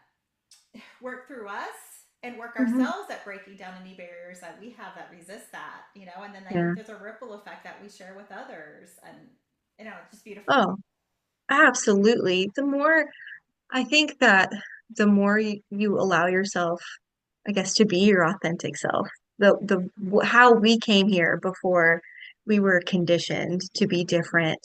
A: work through us and work
B: mhm.
A: ourselves at breaking down any barriers that we have that resist that, and then I think
B: Yeah.
A: there's a ripple effect that we share with others, and it's just beautiful.
B: Oh, absolutely. I think that the more you allow yourself, I guess, to be your authentic self, how we came here before we were conditioned to be different.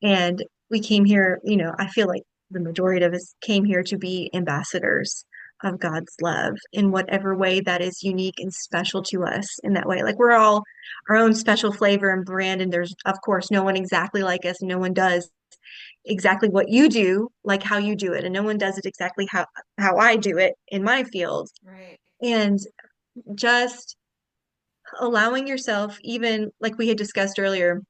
B: And we came here, I feel like the majority of us came here to be ambassadors of God's love in whatever way that is unique and special to us in that way. Like we're all our own special flavor and brand, and there's, of course, no one exactly like us. No one does exactly what you do, like how you do it, and no one does it exactly how I do it in my field.
A: Right.
B: And just allowing yourself, even like we had discussed earlier,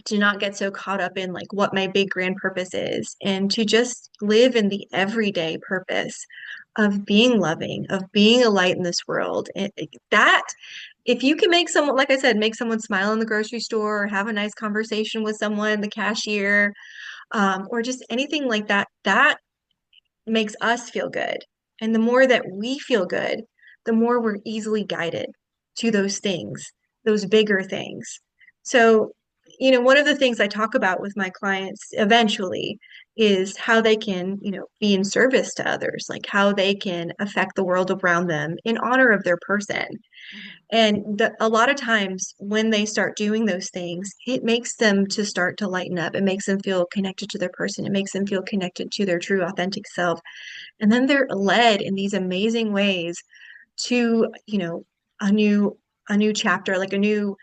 B: to not get so caught up in like what my big grand purpose is and to just live in the everyday purpose of being loving, of being a light in this world. And that if you can make someone, like I said, make someone smile in the grocery store or have a nice conversation with someone, the cashier, or just anything like that, that makes us feel good. And the more that we feel good, the more we're easily guided to those things, those bigger things. So, one of the things I talk about with my clients eventually is how they can, be in service to others, like how they can affect the world around them in honor of their person.
A: Mm-hmm.
B: And a lot of times when they start doing those things, it makes them to start to lighten up. It makes them feel connected to their person. It makes them feel connected to their true, authentic self. And then they're led in these amazing ways to, a new a new chapter, like a new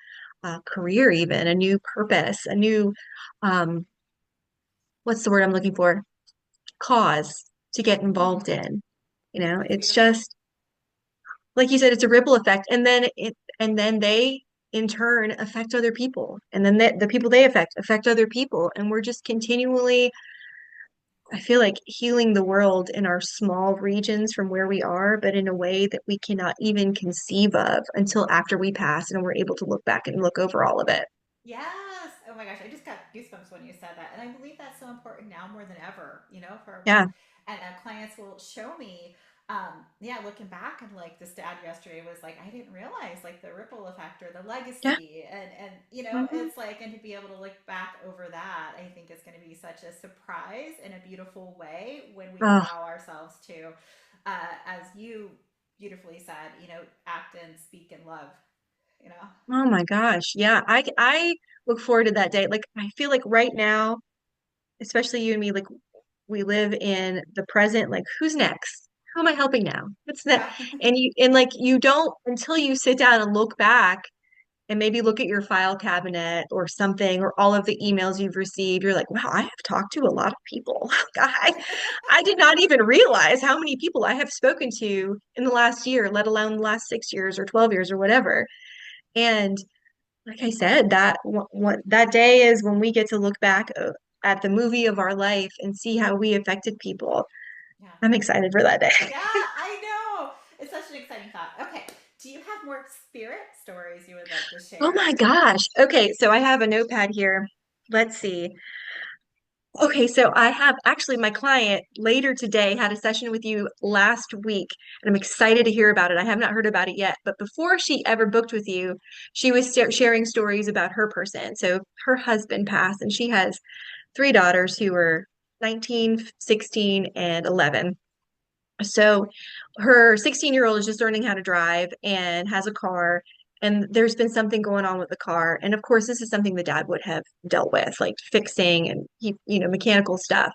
B: career, even a new purpose, a new what's the word I'm looking for? Cause to get
A: Mm-hmm.
B: involved in.
A: That's
B: It's
A: beautiful.
B: just like you said, it's a ripple effect. And then they in turn affect other people. And then the people they affect other people. And we're just continually, I feel like, healing the world in our small regions from where we are, but in a way that we cannot even conceive of until after we pass and we're able to look back and look over all of it.
A: Yes. Oh my gosh, I just got goosebumps when you said that, and I believe that's so important now more than ever. For when
B: Yeah.
A: and clients will show me, yeah, looking back, and like this dad yesterday was like, I didn't realize like the ripple effect or the
B: Yeah.
A: legacy, and
B: Hmm.
A: it's like, and to be able to look back over that, I think is going to be such a surprise in a beautiful way when we
B: Oh,
A: allow ourselves to, as you beautifully said, act and speak and love. You know.
B: oh my gosh. Yeah. I look forward to that day. Like I feel like right now, especially you and me, like we live in the present, like who's next? Who am I helping now? What's next?
A: Yeah.
B: And like you don't until you sit down and look back and maybe look at your file cabinet or something or all of the emails you've received, you're like, wow, I have talked to a lot of people. I did not even realize how many people I have spoken to in the last year, let alone the last 6 years or 12 years or whatever. And like I said, what that day is when we get to look back at the movie of our life and see how we affected people.
A: Yeah.
B: I'm excited for that day.
A: Yeah, I know. It's such an exciting thought. Okay. Do you have more spirit stories you would like to
B: Oh
A: share?
B: my gosh. Okay, so I have a notepad here. Let's see. Okay, so I have actually my client later today had a session with you last week, and I'm excited to hear about it. I have not heard about it yet, but before she ever booked with you, she was sharing stories about her person. So her husband passed, and she has three daughters who were 19, 16, and 11. So her 16-year-old is just learning how to drive and has a car. And there's been something going on with the car. And of course, this is something the dad would have dealt with, like fixing and mechanical stuff.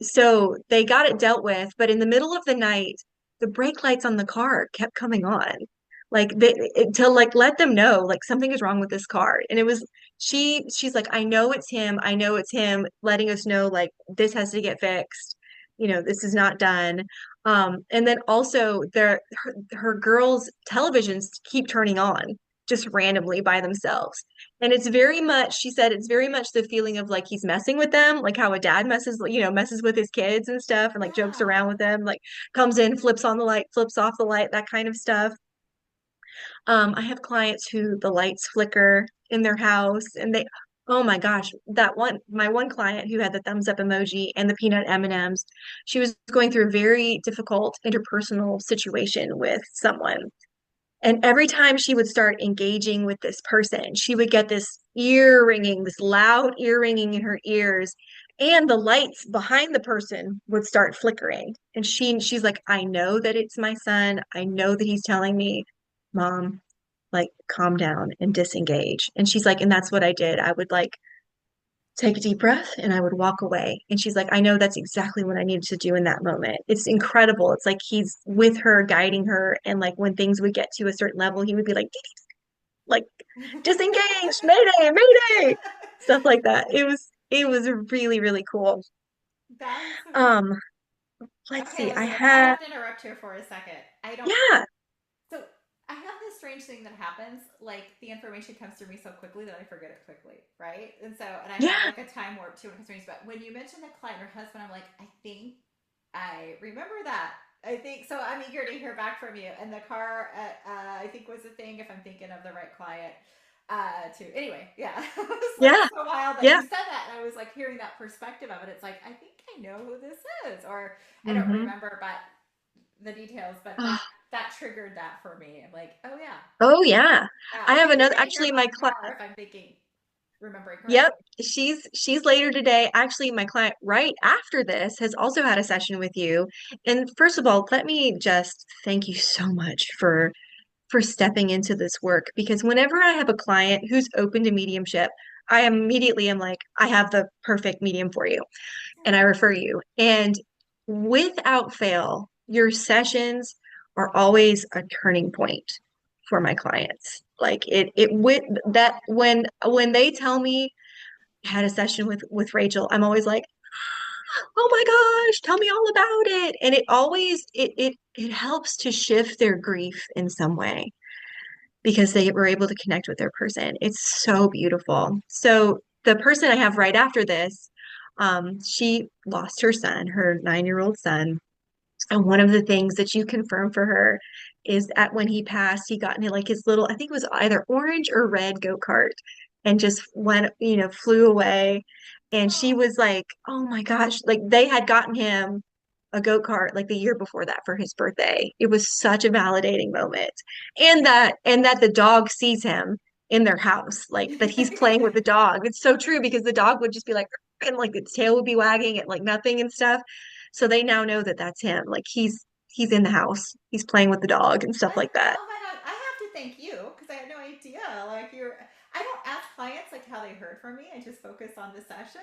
B: So they got it dealt with, but in the middle of the night, the brake lights on the car kept coming on. To like let them know like something is wrong with this car. And it was she's like, I know it's him. I know it's him letting us know like this has to get fixed. This is not done. And then also her girls' televisions keep turning on just randomly by themselves. And it's very much, she said, it's very much the feeling of like he's messing with them, like how a dad messes with his kids and stuff and like jokes around
A: Yeah.
B: with them, like comes in, flips on the light, flips off the light, that kind of stuff. I have clients who the lights flicker in their house and oh my gosh, my one client who had the thumbs up emoji and the peanut M&Ms, she was going through a very difficult interpersonal situation with someone. And every time she would start engaging with this person, she would get this ear ringing, this loud ear ringing in her ears, and the lights behind the person would start flickering. And she's like, I know that it's my son. I know that he's telling me, Mom, like calm down and disengage. And she's like, and that's what I did. I would like take a deep breath and I would walk away. And she's like, I know that's exactly what I needed to do in that moment. It's incredible. It's like he's with her, guiding her. And like when things would get to a certain level, he would be like, disengage, mayday, mayday, stuff like that. It was really, really cool.
A: That's
B: Um, let's
A: okay,
B: see. I
A: Elizabeth. I
B: have,
A: have to interrupt here for a second. I don't.
B: yeah,
A: So I have this strange thing that happens. Like the information comes through me so quickly that I forget it quickly, right? And I have
B: yeah,
A: like a time warp too when it comes to me. But when you mentioned the client, her husband, I'm like, I think I remember that. I think so. I'm eager to hear back from you. And the car, I think, was a thing. If I'm thinking of the right client, too. Anyway, yeah, it was like
B: yeah,
A: so wild that you
B: yeah.
A: said that, and I was like hearing that perspective of it. It's like I think I know who this is, or I don't
B: Hmm.
A: remember, but the details. But that triggered that for me. I'm like, oh yeah,
B: Oh, yeah.
A: yeah.
B: I
A: I'm
B: have
A: eager
B: another,
A: to hear
B: actually,
A: about the car if I'm thinking remembering
B: yep,
A: correctly.
B: she's later today. Actually, my client right after this has also had a session with you. And first of all, let me just thank you so much for stepping into this work because whenever I have a client who's open to mediumship, I immediately am like, I have the perfect medium for you, and I refer you. And without fail, your sessions are always a turning point for my clients. Like it with that when they tell me I had a session with Rachel, I'm always like, oh my gosh, tell me all about it. And it always it helps to shift their grief in some way. because they were able to connect with their person. It's so beautiful. So the person I have right after this, she lost her son, her 9-year-old son. And one of the things that you confirm for her is that when he passed, he got into like his little, I think it was either orange or red go-kart and just went, flew away. And she
A: Oh,
B: was like, oh my gosh, like they had gotten him a go-kart like the year before that for his birthday. It was such a validating moment. And that the dog sees him in their house, like that he's playing with the dog. It's so true because the dog would just be like, and like its tail would be wagging at like nothing and stuff. So they now know that that's him. Like he's in the house. He's playing with the dog and stuff like that.
A: oh my God, I have to thank you because I had no idea. Like I don't ask clients like how they heard from me. I just focus on the session.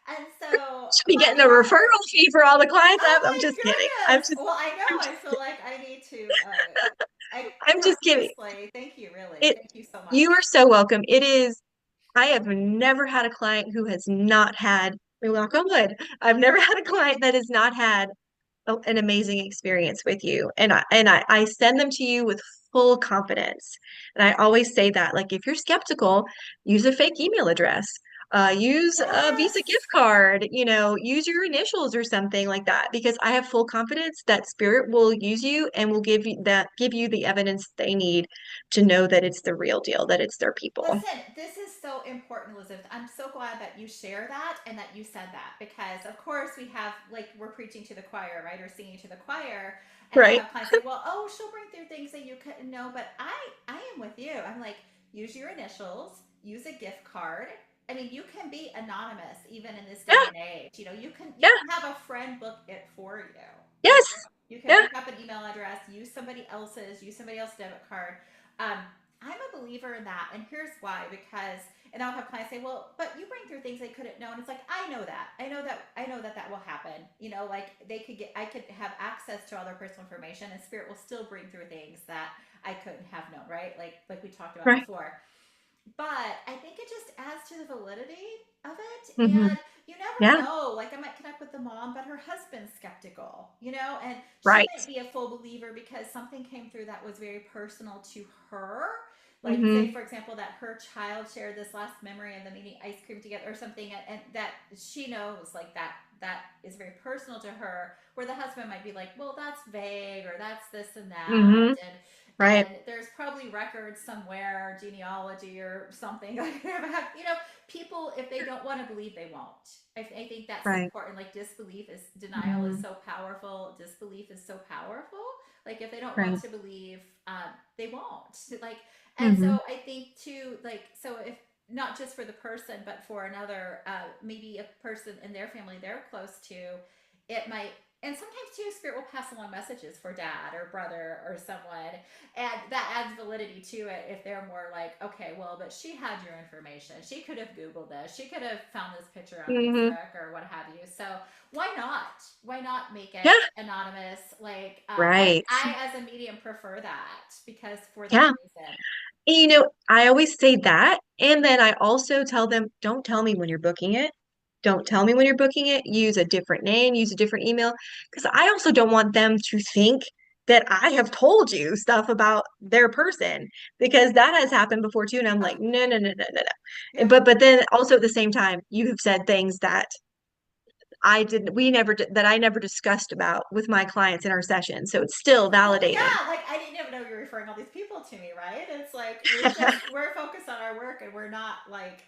A: And so
B: Should be
A: my
B: getting a
A: heart,
B: referral fee for all the clients I
A: oh
B: have. I'm
A: my
B: just kidding.
A: goodness. Well, I know.
B: I'm
A: I
B: just
A: feel like I need to, I
B: I'm just kidding.
A: profusely. Thank you, really.
B: It
A: Thank you so much.
B: You are so welcome. It is I have never had a client who has not had, knock on wood, I've never had a client that has not had an amazing experience with you. And I send them to you with full confidence. And I always say that, like, if you're skeptical, use a fake email address. Use a Visa
A: Yes.
B: gift card, use your initials or something like that, because I have full confidence that spirit will use you and will give you the evidence they need to know that it's the real deal, that it's their people.
A: Listen, this is so important, Elizabeth. I'm so glad that you share that and that you said that because, of course, we have like we're preaching to the choir, right, or singing to the choir, and I'll
B: Right.
A: have clients say, "Well, oh, she'll bring through things that you couldn't know," but I am with you. I'm like, use your initials, use a gift card. I mean, you can be anonymous even in this day
B: Yeah.
A: and age. You
B: Yeah.
A: can have a friend book it for you. You
B: Yes.
A: know, you can
B: Yeah.
A: make up an email address, use somebody else's debit card. Um, I'm a believer in that, and here's why. Because, and I'll have clients say, "Well, but you bring through things they couldn't know," and it's like, I know that will happen. Like I could have access to all their personal information, and spirit will still bring through things that I couldn't have known, right? Like we talked about
B: Right.
A: before. But I think it just adds to the validity of it.
B: Hmm.
A: And you never
B: Yeah.
A: know. Like I might connect with the mom, but her husband's skeptical, and she
B: Right.
A: might be a full believer because something came through that was very personal to her. Like, say,
B: Hmm.
A: for example, that her child shared this last memory of them eating ice cream together or something, and that she knows, like, that is very personal to her, where the husband might be like, well, that's vague, or that's this and that.
B: Hmm.
A: And
B: Right.
A: there's probably records somewhere, genealogy or something. Like, people, if they don't want to believe, they won't. I think that's
B: Right.
A: important. Like, denial is
B: Hmm.
A: so powerful. Disbelief is so powerful. Like, if they don't want
B: Right.
A: to believe, they won't. Like, and
B: Hmm.
A: so I think too, like, so if not just for the person, but for another, maybe a person in their family they're close to, it might, and sometimes too, spirit will pass along messages for dad or brother or someone, and that adds validity to it if they're more like, okay, well, but she had your information. She could have Googled this. She could have found this picture on
B: Hmm.
A: Facebook or what have you. So why not? Why not make
B: Yeah.
A: it anonymous? Like,
B: Right.
A: I as a medium prefer that because for that
B: Yeah.
A: reason.
B: And, I always say that. And then I also tell them, don't tell me when you're booking it. Don't tell me when you're booking it. Use a different name, use a different email. Because I also don't want them to think that I have told you stuff about their person, because that has happened before too. And I'm like,
A: Oh,
B: no, no, no, no, no, no.
A: yeah.
B: But then also at the same time, you have said things that I never discussed about with my clients in our session. So it's still
A: Well,
B: validating.
A: yeah, like I didn't even know you were referring all these people to me, right? It's like we're focused on our work and we're not like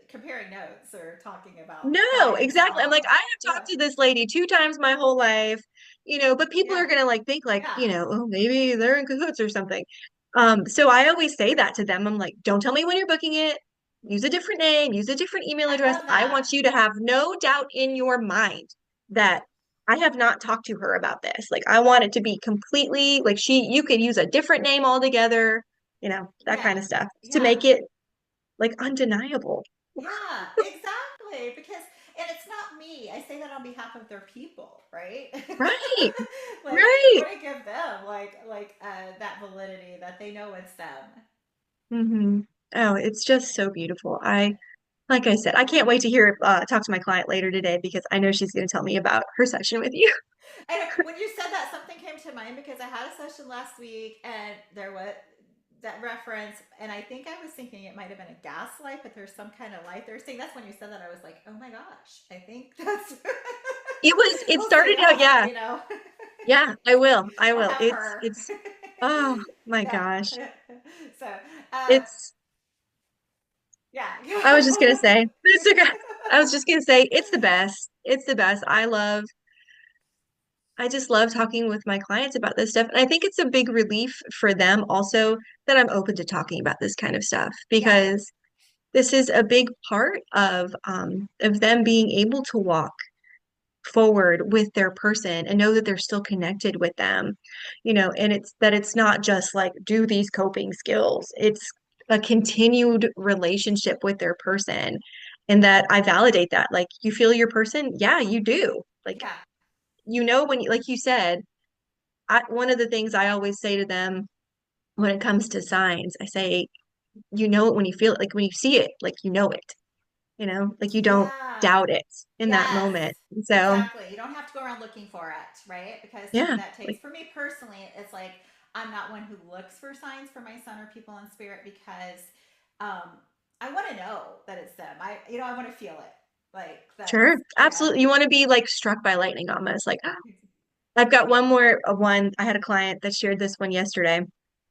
A: comparing notes or talking about
B: No,
A: clients at
B: exactly. I'm like,
A: all.
B: I have
A: Yeah,
B: talked to this lady 2 times my whole life, but people
A: yeah,
B: are gonna like think like,
A: yeah.
B: oh, maybe they're in cahoots or something. So I always say that to them. I'm like, don't tell me when you're booking it. Use a different name, use a different email
A: I
B: address.
A: love
B: I
A: that.
B: want you to have no doubt in your mind that I have not talked to her about this. Like, I want it to be completely like you could use a different name altogether, that
A: Yeah,
B: kind of stuff to
A: yeah.
B: make it like undeniable.
A: Yeah, exactly. Because, and it's not me. I say that on behalf of their people, right?
B: Right,
A: Like you
B: right.
A: want to give them that validity that they know it's them.
B: Hmm. Oh, it's just so beautiful. Like I said, I can't wait to talk to my client later today because I know she's going to tell me about her session with you.
A: And when you said that, something came to mind because I had a session last week, and there was that reference, and I think I was thinking it might have been a gas light, but there's some kind of light they're saying. That's when you said that I was like, oh my gosh, I think that's.
B: It
A: We'll see.
B: started out,
A: I'll have to let
B: yeah.
A: you know.
B: Yeah, I will. I
A: I'll
B: will.
A: have her.
B: Oh my
A: Yeah.
B: gosh.
A: So, uh,
B: It's,
A: yeah.
B: I was just gonna say, it's okay. I was just gonna say, it's the best. It's the best. I just love talking with my clients about this stuff. And I think it's a big relief for them also that I'm open to talking about this kind of stuff
A: Yeah.
B: because this is a big part of them being able to walk forward with their person and know that they're still connected with them, and it's not just like do these coping skills. It's a continued relationship with their person, and that I validate that. Like, you feel your person? Yeah, you do. Like,
A: Yeah.
B: when you, like you said, one of the things I always say to them when it comes to signs, I say, you know it when you feel it, like when you see it, like you know it, like you don't
A: Yeah.
B: doubt it in that
A: Yes,
B: moment. And so,
A: exactly. You don't have to go around looking for it, right? Because to me,
B: yeah,
A: that takes,
B: like,
A: for me personally, it's like I'm not one who looks for signs for my son or people in spirit because um, I want to know that it's them. I want to feel it. Like that's,
B: sure, absolutely. You want to be like struck by lightning almost. Like, I've got one. I had a client that shared this one yesterday.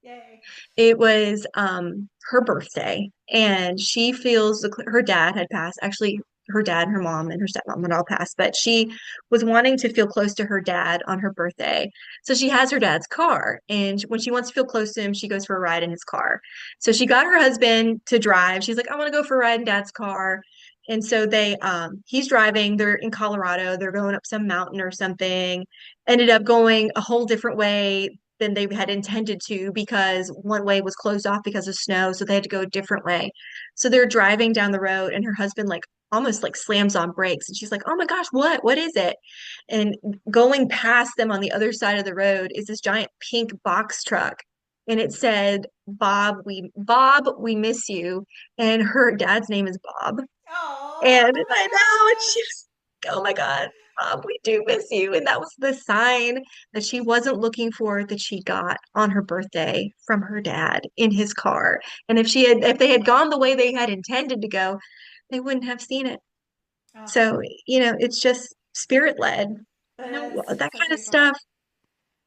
A: yay.
B: It was her birthday, and she feels her dad had passed. Actually, her dad, her mom, and her stepmom had all passed, but she was wanting to feel close to her dad on her birthday. So she has her dad's car, and when she wants to feel close to him, she goes for a ride in his car. So she got her husband to drive. She's like, I want to go for a ride in dad's car. And so he's driving. They're in Colorado. They're going up some mountain or something. Ended up going a whole different way than they had intended to because one way was closed off because of snow, so they had to go a different way. So they're driving down the road, and her husband like almost like slams on brakes, and she's like, "Oh my gosh, what? What is it?" And going past them on the other side of the road is this giant pink box truck, and it said, Bob, we miss you." And her dad's name is Bob.
A: Oh,
B: And
A: oh my
B: I know, and
A: gosh.
B: she's, oh my God, Mom, we do miss you. And that was the sign that she wasn't looking for, that she got on her birthday from her dad in his car. And if they had gone the way they had intended to go, they wouldn't have seen it.
A: Oh,
B: So, it's just spirit led.
A: it is.
B: That
A: It's so
B: kind of
A: beautiful.
B: stuff.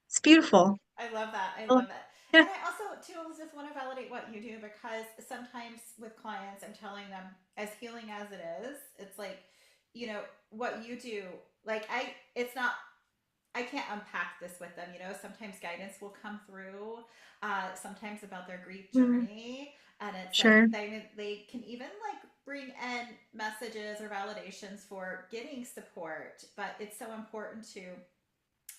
B: It's beautiful.
A: I love that. I
B: Oh,
A: love that.
B: yeah.
A: And I also, too, just want to validate what you do because sometimes with clients, I'm telling them, as healing as it is, it's like, what you do, it's not, I can't unpack this with them. Sometimes guidance will come through, sometimes about their grief
B: Mhm.
A: journey. And it's
B: Sure.
A: like they can even like bring in messages or validations for getting support. But it's so important to,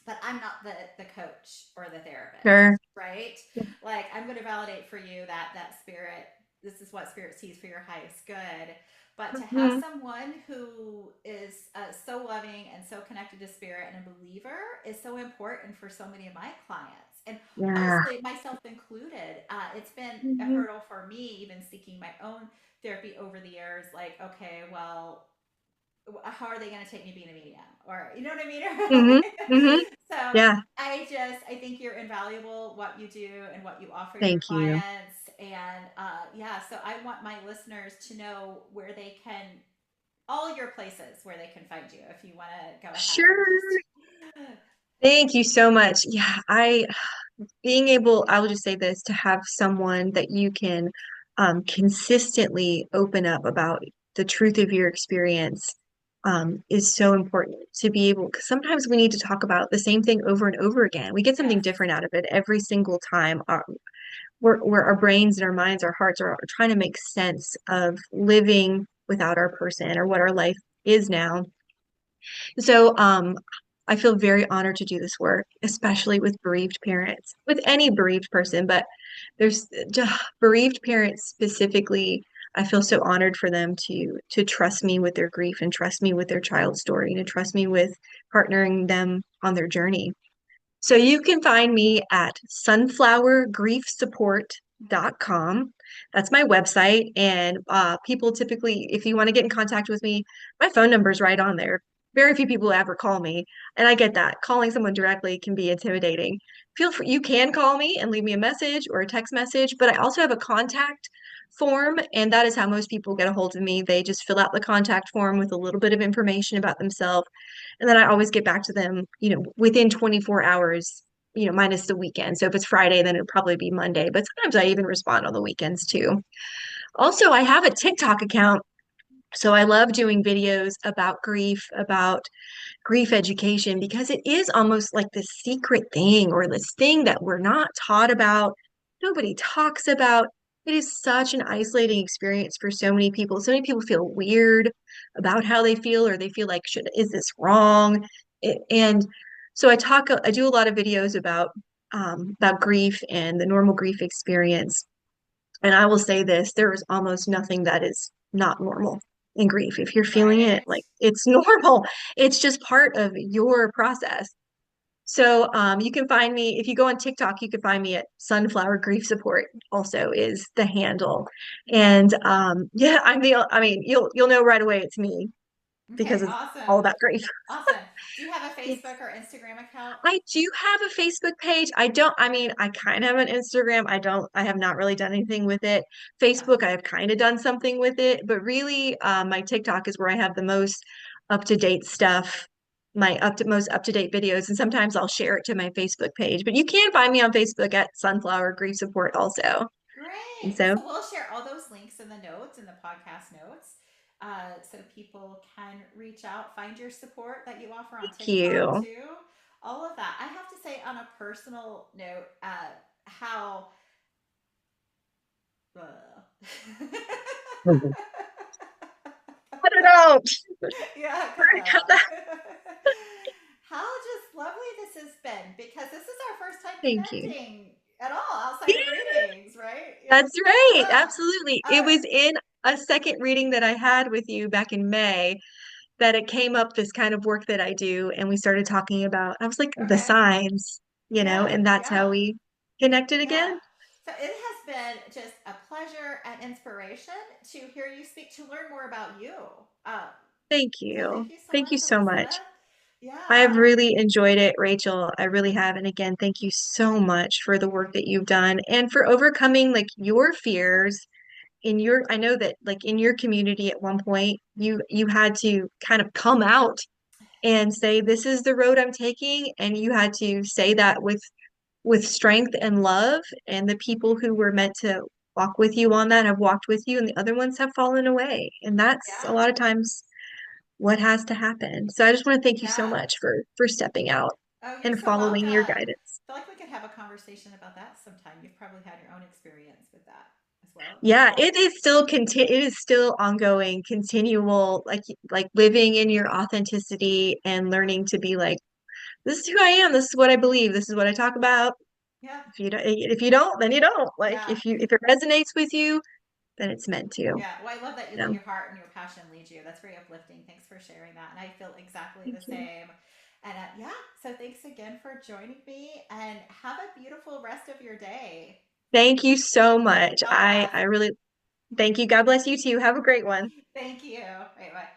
A: but I'm not the coach or the
B: Sure.
A: therapist, right? Like I'm going to validate for you that spirit. This is what spirit sees for your highest good. But to have
B: Mhm.
A: someone who is so loving and so connected to spirit and a believer is so important for so many of my clients, and
B: Yeah.
A: honestly, myself included. It's been a
B: Mhm.
A: hurdle for me, even seeking my own therapy over the years. Like, okay, well, how are they going to take me being a medium, or you know what I mean?
B: Mhm. Mhm.
A: So
B: Yeah.
A: I think you're invaluable, what you do and what you offer your
B: Thank you.
A: clients. And yeah, so I want my listeners to know where they can, all your places where they can find you, if you want to go ahead and
B: Sure.
A: just.
B: Thank you so much. Yeah, I will just say this, to have someone that you can consistently open up about the truth of your experience is so important to be able, because sometimes we need to talk about the same thing over and over again. We get something
A: Yes.
B: different out of it every single time. Where our brains and our minds, our hearts are trying to make sense of living without our person or what our life is now. So, I feel very honored to do this work, especially with bereaved parents, with any bereaved person, but there's bereaved parents specifically. I feel so honored for them to trust me with their grief and trust me with their child story and trust me with partnering them on their journey. So you can find me at sunflowergriefsupport.com. That's my website. And people typically, if you want to get in contact with me, my phone number is right on there. Very few people ever call me. And I get that. Calling someone directly can be intimidating. feel free, you can call me and leave me a message or a text message, but I also have a contact form, and that is how most people get a hold of me. They just fill out the contact form with a little bit of information about themselves, and then I always get back to them, within 24 hours, minus the weekend. So if it's Friday, then it'll probably be Monday, but sometimes I even respond on the weekends too. Also, I have a TikTok account. So I love doing videos about grief education because it is almost like this secret thing or this thing that we're not taught about. Nobody talks about. It is such an isolating experience for so many people. So many people feel weird about how they feel, or they feel like, is this wrong? And so I do a lot of videos about grief and the normal grief experience. And I will say this, there is almost nothing that is not normal in grief. If you're feeling it,
A: Right.
B: like it's normal. It's just part of your process. So you can find me, if you go on TikTok, you can find me at Sunflower Grief Support also is the handle. And yeah, I mean, you'll know right away it's me because
A: Okay,
B: it's all
A: awesome.
B: about grief.
A: Awesome. Do you have a
B: Yes.
A: Facebook or Instagram account?
B: I do have a Facebook page. I mean, I kind of have an Instagram. I have not really done anything with it.
A: Yeah.
B: Facebook, I have kind of done something with it, but really, my TikTok is where I have the most up-to-date stuff, my most up-to-date videos, and sometimes I'll share it to my Facebook page. But you can find me on Facebook at Sunflower Grief Support also. And
A: Great.
B: so,
A: So we'll share all those links in the notes, in the podcast notes, so people can reach out, find your support that you offer on
B: thank
A: TikTok
B: you.
A: too. All of that. I have to say, on a personal note, how.
B: Mhm. I don't know.
A: Yeah, cut that out. How just lovely this has been, because this is our first time
B: Thank you.
A: connecting at all outside of readings, right? Yeah.
B: That's right.
A: Yeah.
B: Absolutely. It
A: Uh,
B: was in a second reading that I had with you back in May that it came up, this kind of work that I do, and we started talking about, I was like, the
A: okay.
B: signs,
A: Yeah.
B: and that's how
A: Yeah.
B: we connected
A: Yeah.
B: again.
A: So it has been just a pleasure and inspiration to hear you speak, to learn more about you. Um,
B: Thank
A: so
B: you.
A: thank you so
B: Thank you
A: much,
B: so much.
A: Elizabeth.
B: I have
A: Yeah.
B: really enjoyed it, Rachel. I really have. And again, thank you so much for the work that you've done and for overcoming like your fears I know that like in your community at one point you had to kind of come out and say, this is the road I'm taking. And you had to say that with strength and love. And the people who were meant to walk with you on that have walked with you, and the other ones have fallen away. And that's a
A: Yeah.
B: lot of times what has to happen. So I just want to thank you so
A: Yeah.
B: much for stepping out
A: Oh, you're
B: and
A: so welcome.
B: following your
A: I
B: guidance.
A: feel like we could have a conversation about that sometime. You've probably had your own experience with that as well.
B: Yeah, it is still ongoing, continual, like living in your authenticity and
A: Yeah.
B: learning to be like, this is who I am, this is what I believe, this is what I talk about.
A: Yeah.
B: If you don't, then you don't. Like
A: Yeah.
B: if it resonates with you, then it's meant to.
A: Yeah. Well, I love that you let
B: No,
A: your heart and your passion lead you. That's very uplifting. Thanks for sharing that. And I feel exactly
B: thank
A: the
B: you.
A: same. And yeah, so thanks again for joining me, and have a beautiful rest of your day.
B: Thank you so much.
A: God bless.
B: I really thank you. God bless you too. Have a great one.
A: Thank you. Right, bye.